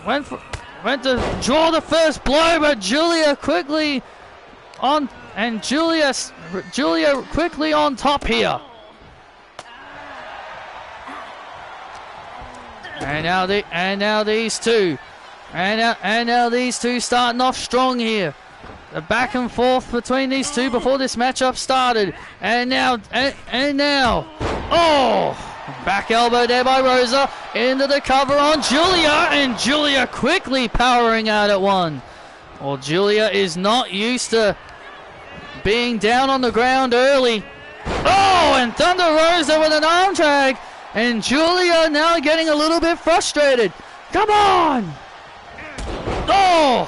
S1: went to draw the first blow, but Julia quickly on. And Julia quickly on top here. And now these two starting off strong here. The back and forth between these two before this matchup started. And now, oh, back elbow there by Rosa into the cover on Julia, and Julia quickly powering out at one. Well, Julia is not used to being down on the ground early. Oh, and Thunder Rosa with an arm drag. And Julia now getting a little bit frustrated. Come on! Oh!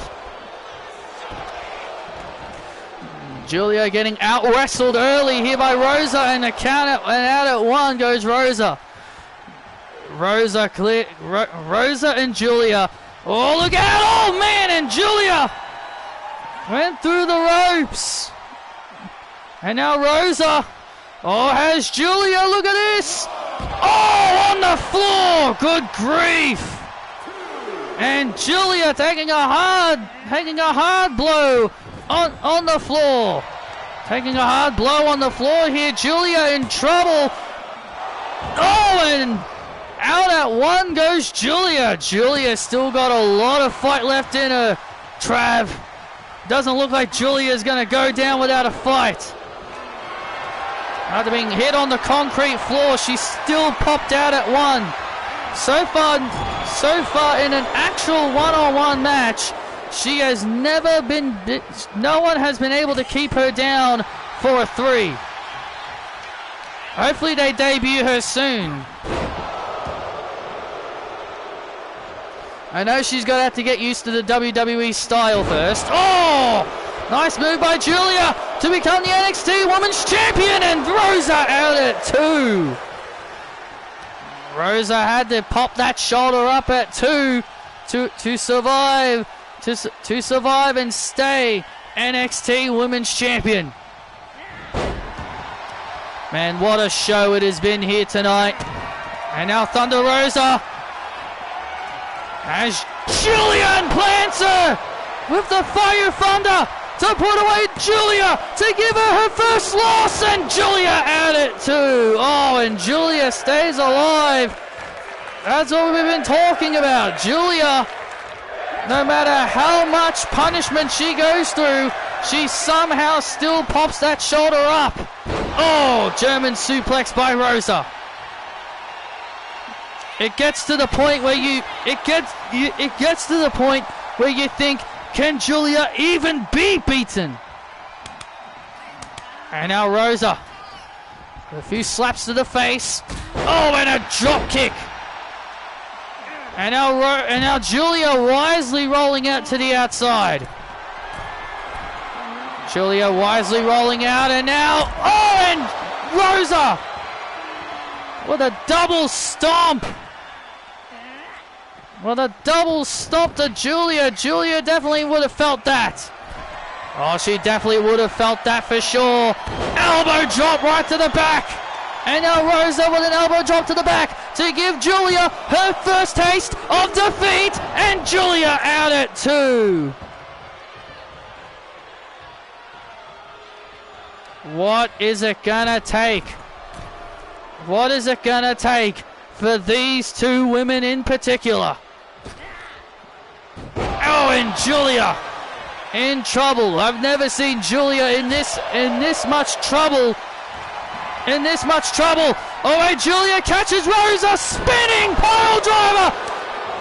S1: Julia getting out-wrestled early here by Rosa, and the count out at one goes Rosa. Rosa and Julia. Oh, look out! Oh, man, and Julia went through the ropes. And now Rosa, has Julia, look at this. Oh, on the floor, good grief. And Julia taking a hard blow on the floor. Taking a hard blow on the floor here, Julia in trouble. Oh, and out at one goes Julia. Julia still got a lot of fight left in her, Trav. Doesn't look like Julia's going to go down without a fight. After being hit on the concrete floor, she still popped out at one. So far in an actual one-on-one match, no one has been able to keep her down for a 3. Hopefully they debut her soon. I know she's going to have to get used to the WWE style first. Oh! Nice move by Julia. to become the NXT Women's Champion, and Rosa out at 2. Rosa had to pop that shoulder up at 2 to survive and stay NXT Women's Champion. Man, what a show it has been here tonight. And now Thunder Rosa, as Julia plants her with the Fire Thunder to put away Julia to give her her first loss, and Julia out at 2. Oh, and Julia stays alive. That's what we've been talking about. Julia, no matter how much punishment she goes through, she somehow still pops that shoulder up. Oh, German suplex by Rosa. It gets to the point where it gets to the point where you think, can Julia even be beaten? And now Rosa, a few slaps to the face. Oh, and a drop kick. And now Julia wisely rolling out to the outside. Julia wisely rolling out, and now, oh, and Rosa with a double stomp. Well, the double stomp to Julia. Julia definitely would have felt that. Oh, she definitely would have felt that for sure. Elbow drop right to the back. And now Rosa with an elbow drop to the back to give Julia her first taste of defeat. And Julia out at 2. What is it gonna take? What is it gonna take for these two women in particular? Oh, and Julia in trouble. I've never seen Julia in this much trouble. Oh, and Julia catches Rosa, spinning pile driver.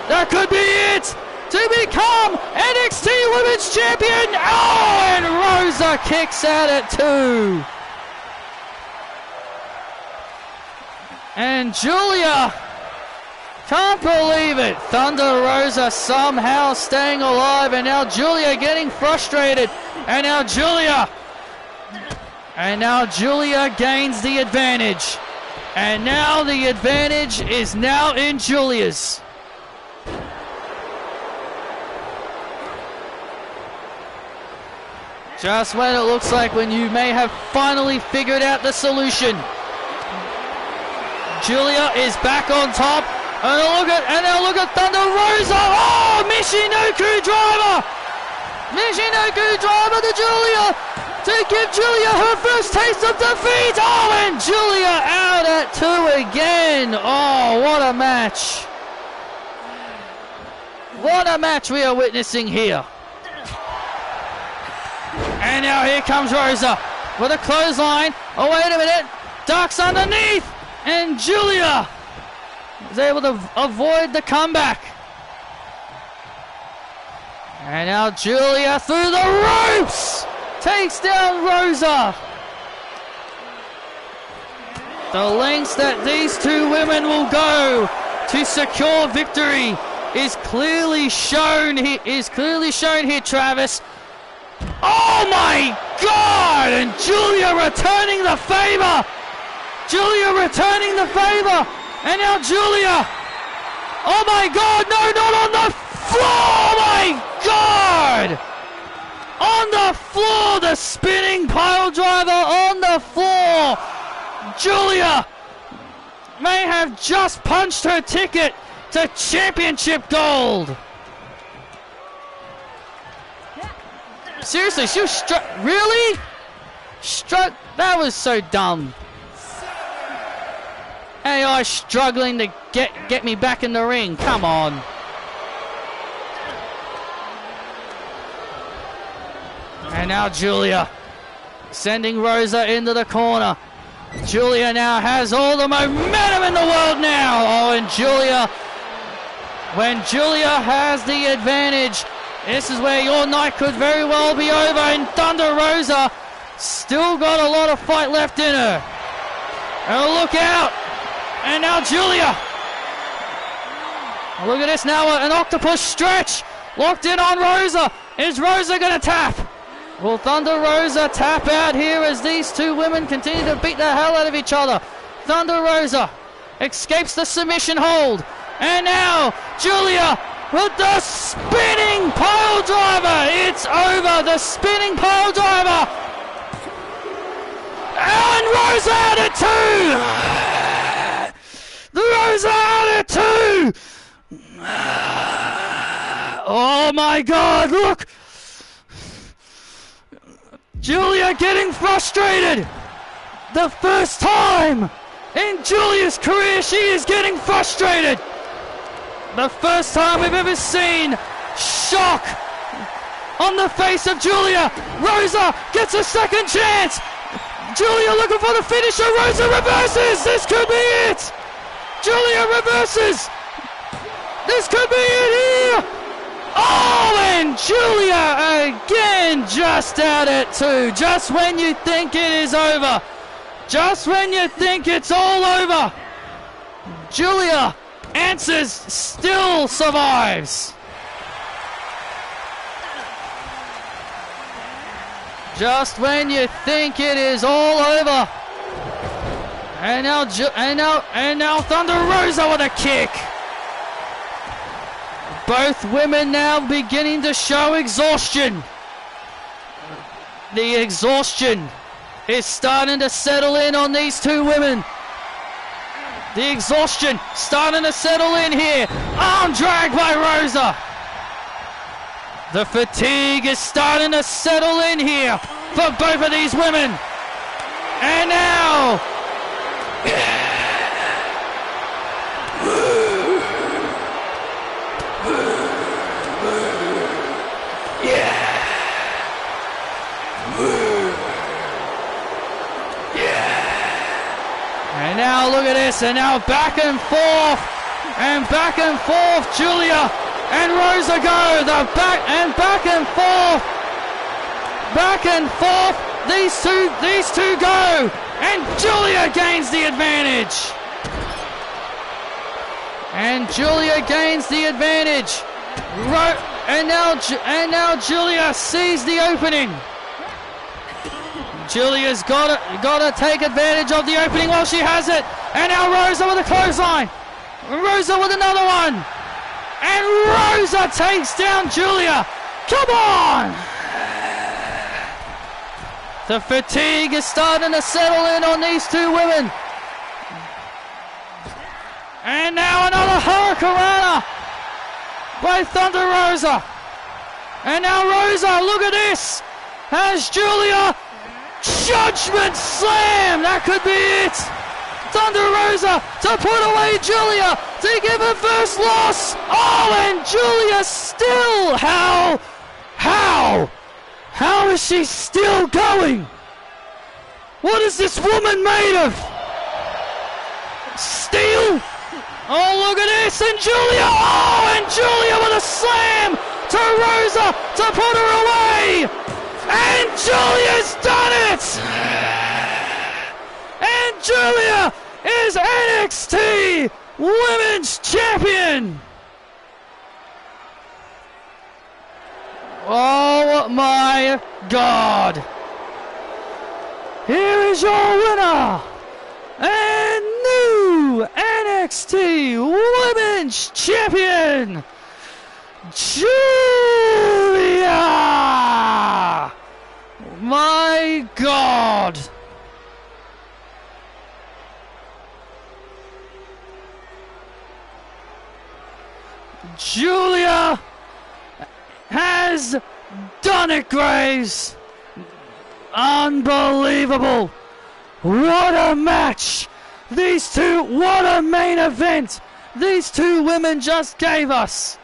S1: That could be it to become NXT Women's Champion. Oh, and Rosa kicks out at 2. And Julia, can't believe it. Thunder Rosa somehow staying alive, and now Julia getting frustrated. And now Julia gains the advantage. And now the advantage is now in Julia's. Just when it looks like when you may have finally figured out the solution. Julia is back on top. And now look at Thunder Rosa. Oh, Michinoku driver. Michinoku driver to Julia to give Julia her first taste of defeat. Oh, and Julia out at 2 again. Oh, what a match. What a match we are witnessing here. And now here comes Rosa with a clothesline. Oh, wait a minute. Ducks underneath. And Julia is able to avoid the comeback. And now Julia through the ropes takes down Rosa. The lengths that these two women will go to secure victory is clearly shown here, Travis. Oh my God! And Julia returning the favor. And now Julia. Oh my God, no, not on the floor. Oh my God. On the floor, the spinning pile driver on the floor. Julia may have just punched her ticket to championship gold. Seriously, she was really? That was so dumb. AI struggling to get me back in the ring. Come on. And now Julia sending Rosa into the corner. Julia now has all the momentum in the world now. Oh, and when Julia has the advantage, this is where your night could very well be over. And Thunder Rosa still got a lot of fight left in her. Oh, look out. And now Julia. Oh, look at this now, an octopus stretch locked in on Rosa. Is Rosa going to tap? Will Thunder Rosa tap out here as these two women continue to beat the hell out of each other? Thunder Rosa escapes the submission hold. And now Julia with the spinning pile driver. It's over. The spinning pile driver. And Rosa out at two. Rosa out at two. Oh my God, look. Julia getting frustrated. The first time in Julia's career she is getting frustrated. The first time we've ever seen shock on the face of Julia. Rosa gets a second chance. Julia looking for the finisher. Rosa reverses. This could be it. Julia reverses. This could be it here. Oh, and Julia again just out at two. Just when you think it is over. Just when you think it's all over. Julia answers, still survives. Just when you think it is all over. And now Thunder Rosa with a kick. Both women now beginning to show exhaustion. The exhaustion is starting to settle in on these two women. The exhaustion starting to settle in here. Arm drag by Rosa. The fatigue is starting to settle in here for both of these women. And now and now look at this, and now back and forth, Julia and Rosa go, back and forth, these two go, and Julia gains the advantage. And now Julia sees the opening. Julia's got to take advantage of the opening while she has it. And now Rosa with a clothesline. Rosa with another one. And Rosa takes down Julia. Come on! The fatigue is starting to settle in on these two women. And now another Hurricanrana by Thunder Rosa. And now Rosa, look at this, has Julia Judgment Slam. That could be it. Thunder Rosa to put away Julia to give her first loss. Oh, and Julia still, how is she still going? What is this woman made of? Steel? Oh, look at this, and Julia, and Julia with a slam to Rosa to put her away. And Julia's done it! And Julia is NXT Women's Champion! Oh my God! Here is your winner! And new NXT Women's Champion! Julia! My God! Julia has done it, Graves! Unbelievable! What a match! These two, what a main event! These two women just gave us!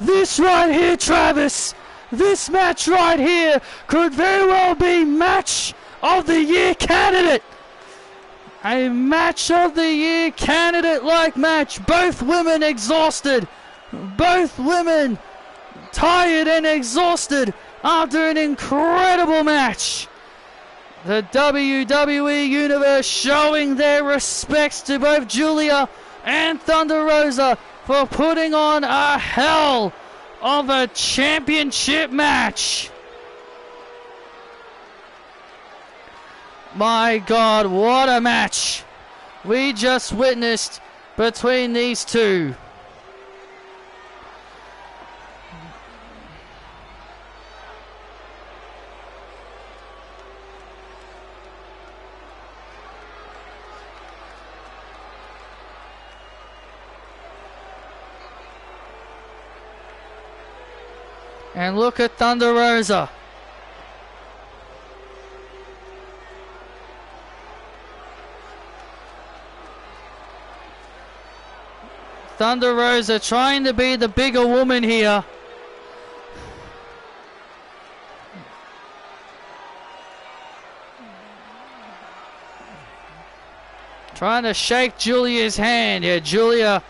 S1: This right here, Travis, this match right here could very well be Match of the Year candidate. A Match of the Year candidate-like match. Both women exhausted. Both women tired and exhausted after an incredible match. The WWE Universe showing their respects to both Julia and Thunder Rosa for putting on a hell of a championship match. My God, what a match we just witnessed between these two. And look at Thunder Rosa. Thunder Rosa trying to be the bigger woman here. Trying to shake Julia's hand. Yeah, Julia